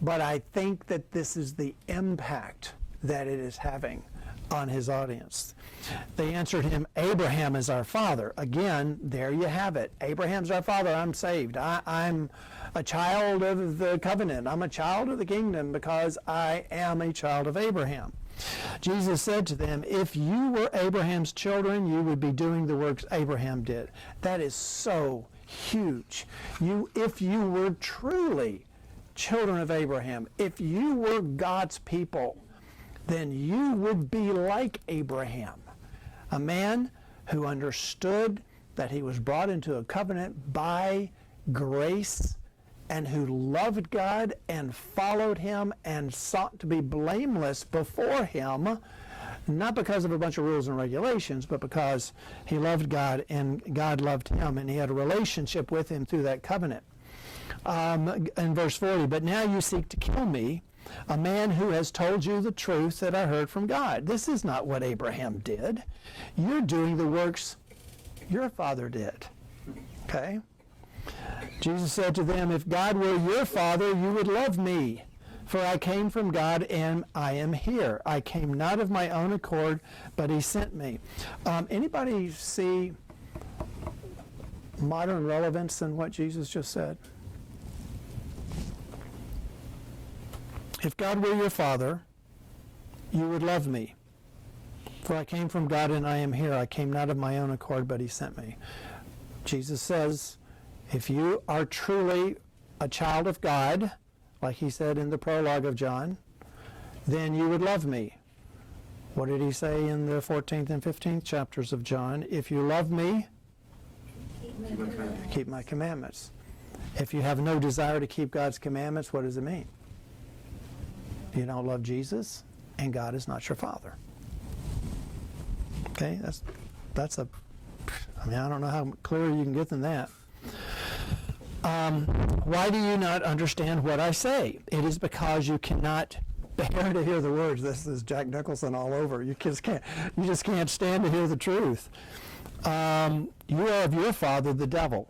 but I think that this is the impact that it is having on his audience. They answered him, "Abraham is our father." Again, there you have it. Abraham's our father. I'm saved. I'm a child of the covenant. I'm a child of the kingdom because I am a child of Abraham. Jesus said to them, "If you were Abraham's children, you would be doing the works Abraham did." That is so huge. If you were truly children of Abraham, if you were God's people, then you would be like Abraham, a man who understood that he was brought into a covenant by grace and who loved God and followed him and sought to be blameless before him, not because of a bunch of rules and regulations, but because he loved God and God loved him, and he had a relationship with him through that covenant. In verse 40, "But now you seek to kill me, a man who has told you the truth that I heard from God." This is not what Abraham did. You're doing the works your father did. Okay? Jesus said to them, "If God were your father, you would love me, for I came from God and I am here. I came not of my own accord, but he sent me." Anybody see modern relevance in what Jesus just said? If God were your father, you would love me, for I came from God and I am here. I came not of my own accord, but he sent me. Jesus says, if you are truly a child of God, like he said in the prologue of John, then you would love me. What did he say in the 14th and 15th chapters of John? If you love me, keep my commandments. If you have no desire to keep God's commandments, what does it mean? You don't love Jesus, and God is not your father. Okay, that's a, I mean, I don't know how clearer you can get than that. Why do you not understand what I say? It is because you cannot bear to hear the words. This is Jack Nicholson all over. You just can't stand to hear the truth. You are of your father, the devil,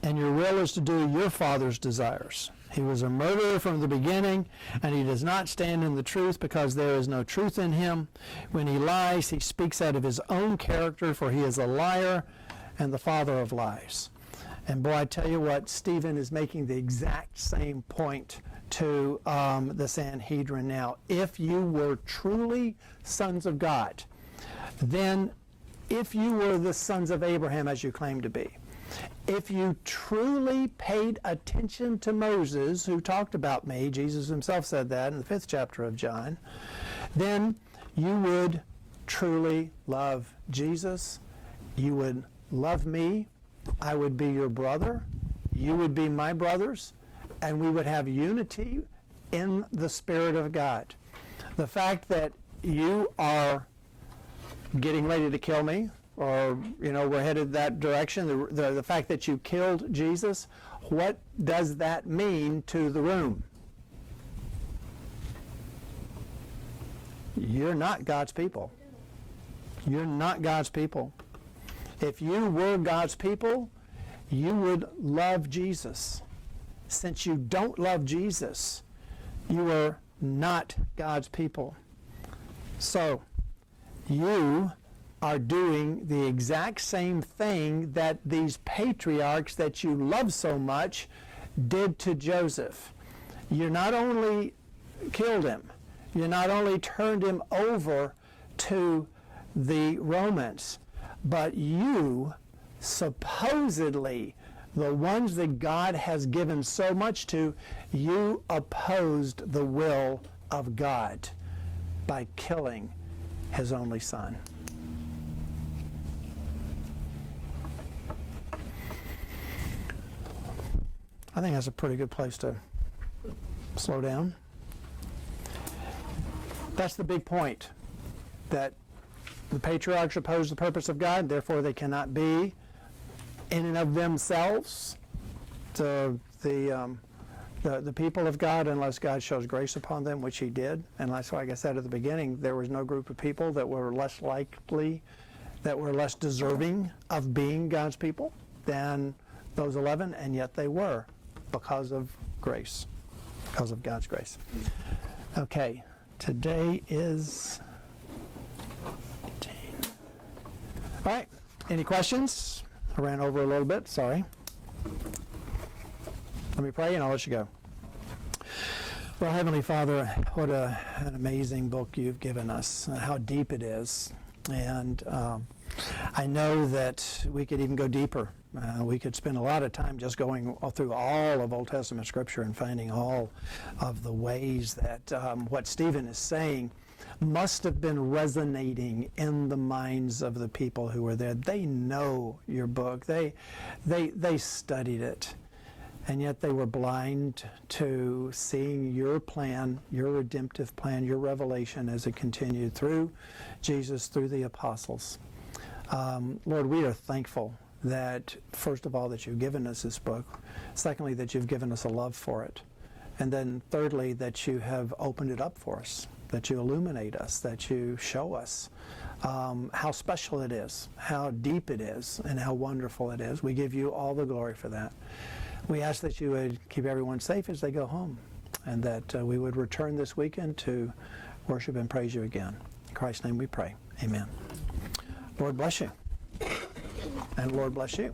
and your will is to do your father's desires. He was a murderer from the beginning, and he does not stand in the truth because there is no truth in him. When he lies, he speaks out of his own character, for he is a liar and the father of lies. And boy, I tell you what, Stephen is making the exact same point to the Sanhedrin now. If you were truly sons of God, then if you were the sons of Abraham as you claim to be, if you truly paid attention to Moses, who talked about me, Jesus himself said that in the 5th chapter of John, then you would truly love Jesus. You would love me. I would be your brother. You would be my brothers. And we would have unity in the Spirit of God. The fact that you are getting ready to kill me, or, we're headed that direction, the fact that you killed Jesus, what does that mean to the room? you're not God's people. You're not God's people. If you were God's people, you would love Jesus. Since you don't love Jesus, you are not God's people. So, you are doing the exact same thing that these patriarchs that you love so much did to Joseph. You not only killed him, you not only turned him over to the Romans, but you supposedly, the ones that God has given so much to, you opposed the will of God by killing his only son. I think that's a pretty good place to slow down. That's the big point, that the patriarchs oppose the purpose of God, therefore they cannot be in and of themselves the people of God unless God shows grace upon them, which he did. And that's why, like I said at the beginning, there was no group of people that were less likely, that were less deserving of being God's people than those 11, and yet they were, because of grace, because of God's grace. Okay, today is 18. All right, any questions? I ran over a little bit, sorry. Let me pray and I'll let you go. Well, Heavenly Father, what an amazing book you've given us, how deep it is. And I know that we could even go deeper. We could spend a lot of time just going through all of Old Testament Scripture and finding all of the ways that what Stephen is saying must have been resonating in the minds of the people who were there. They know your book. They studied it. And yet they were blind to seeing your plan, your redemptive plan, your revelation as it continued through Jesus, through the apostles. Lord, we are thankful that, first of all, that you've given us this book. Secondly, that you've given us a love for it. And then thirdly, that you have opened it up for us, that you illuminate us, that you show us how special it is, how deep it is, and how wonderful it is. We give you all the glory for that. We ask that you would keep everyone safe as they go home, and that we would return this weekend to worship and praise you again. In Christ's name we pray. Amen. Lord bless you. And Lord bless you.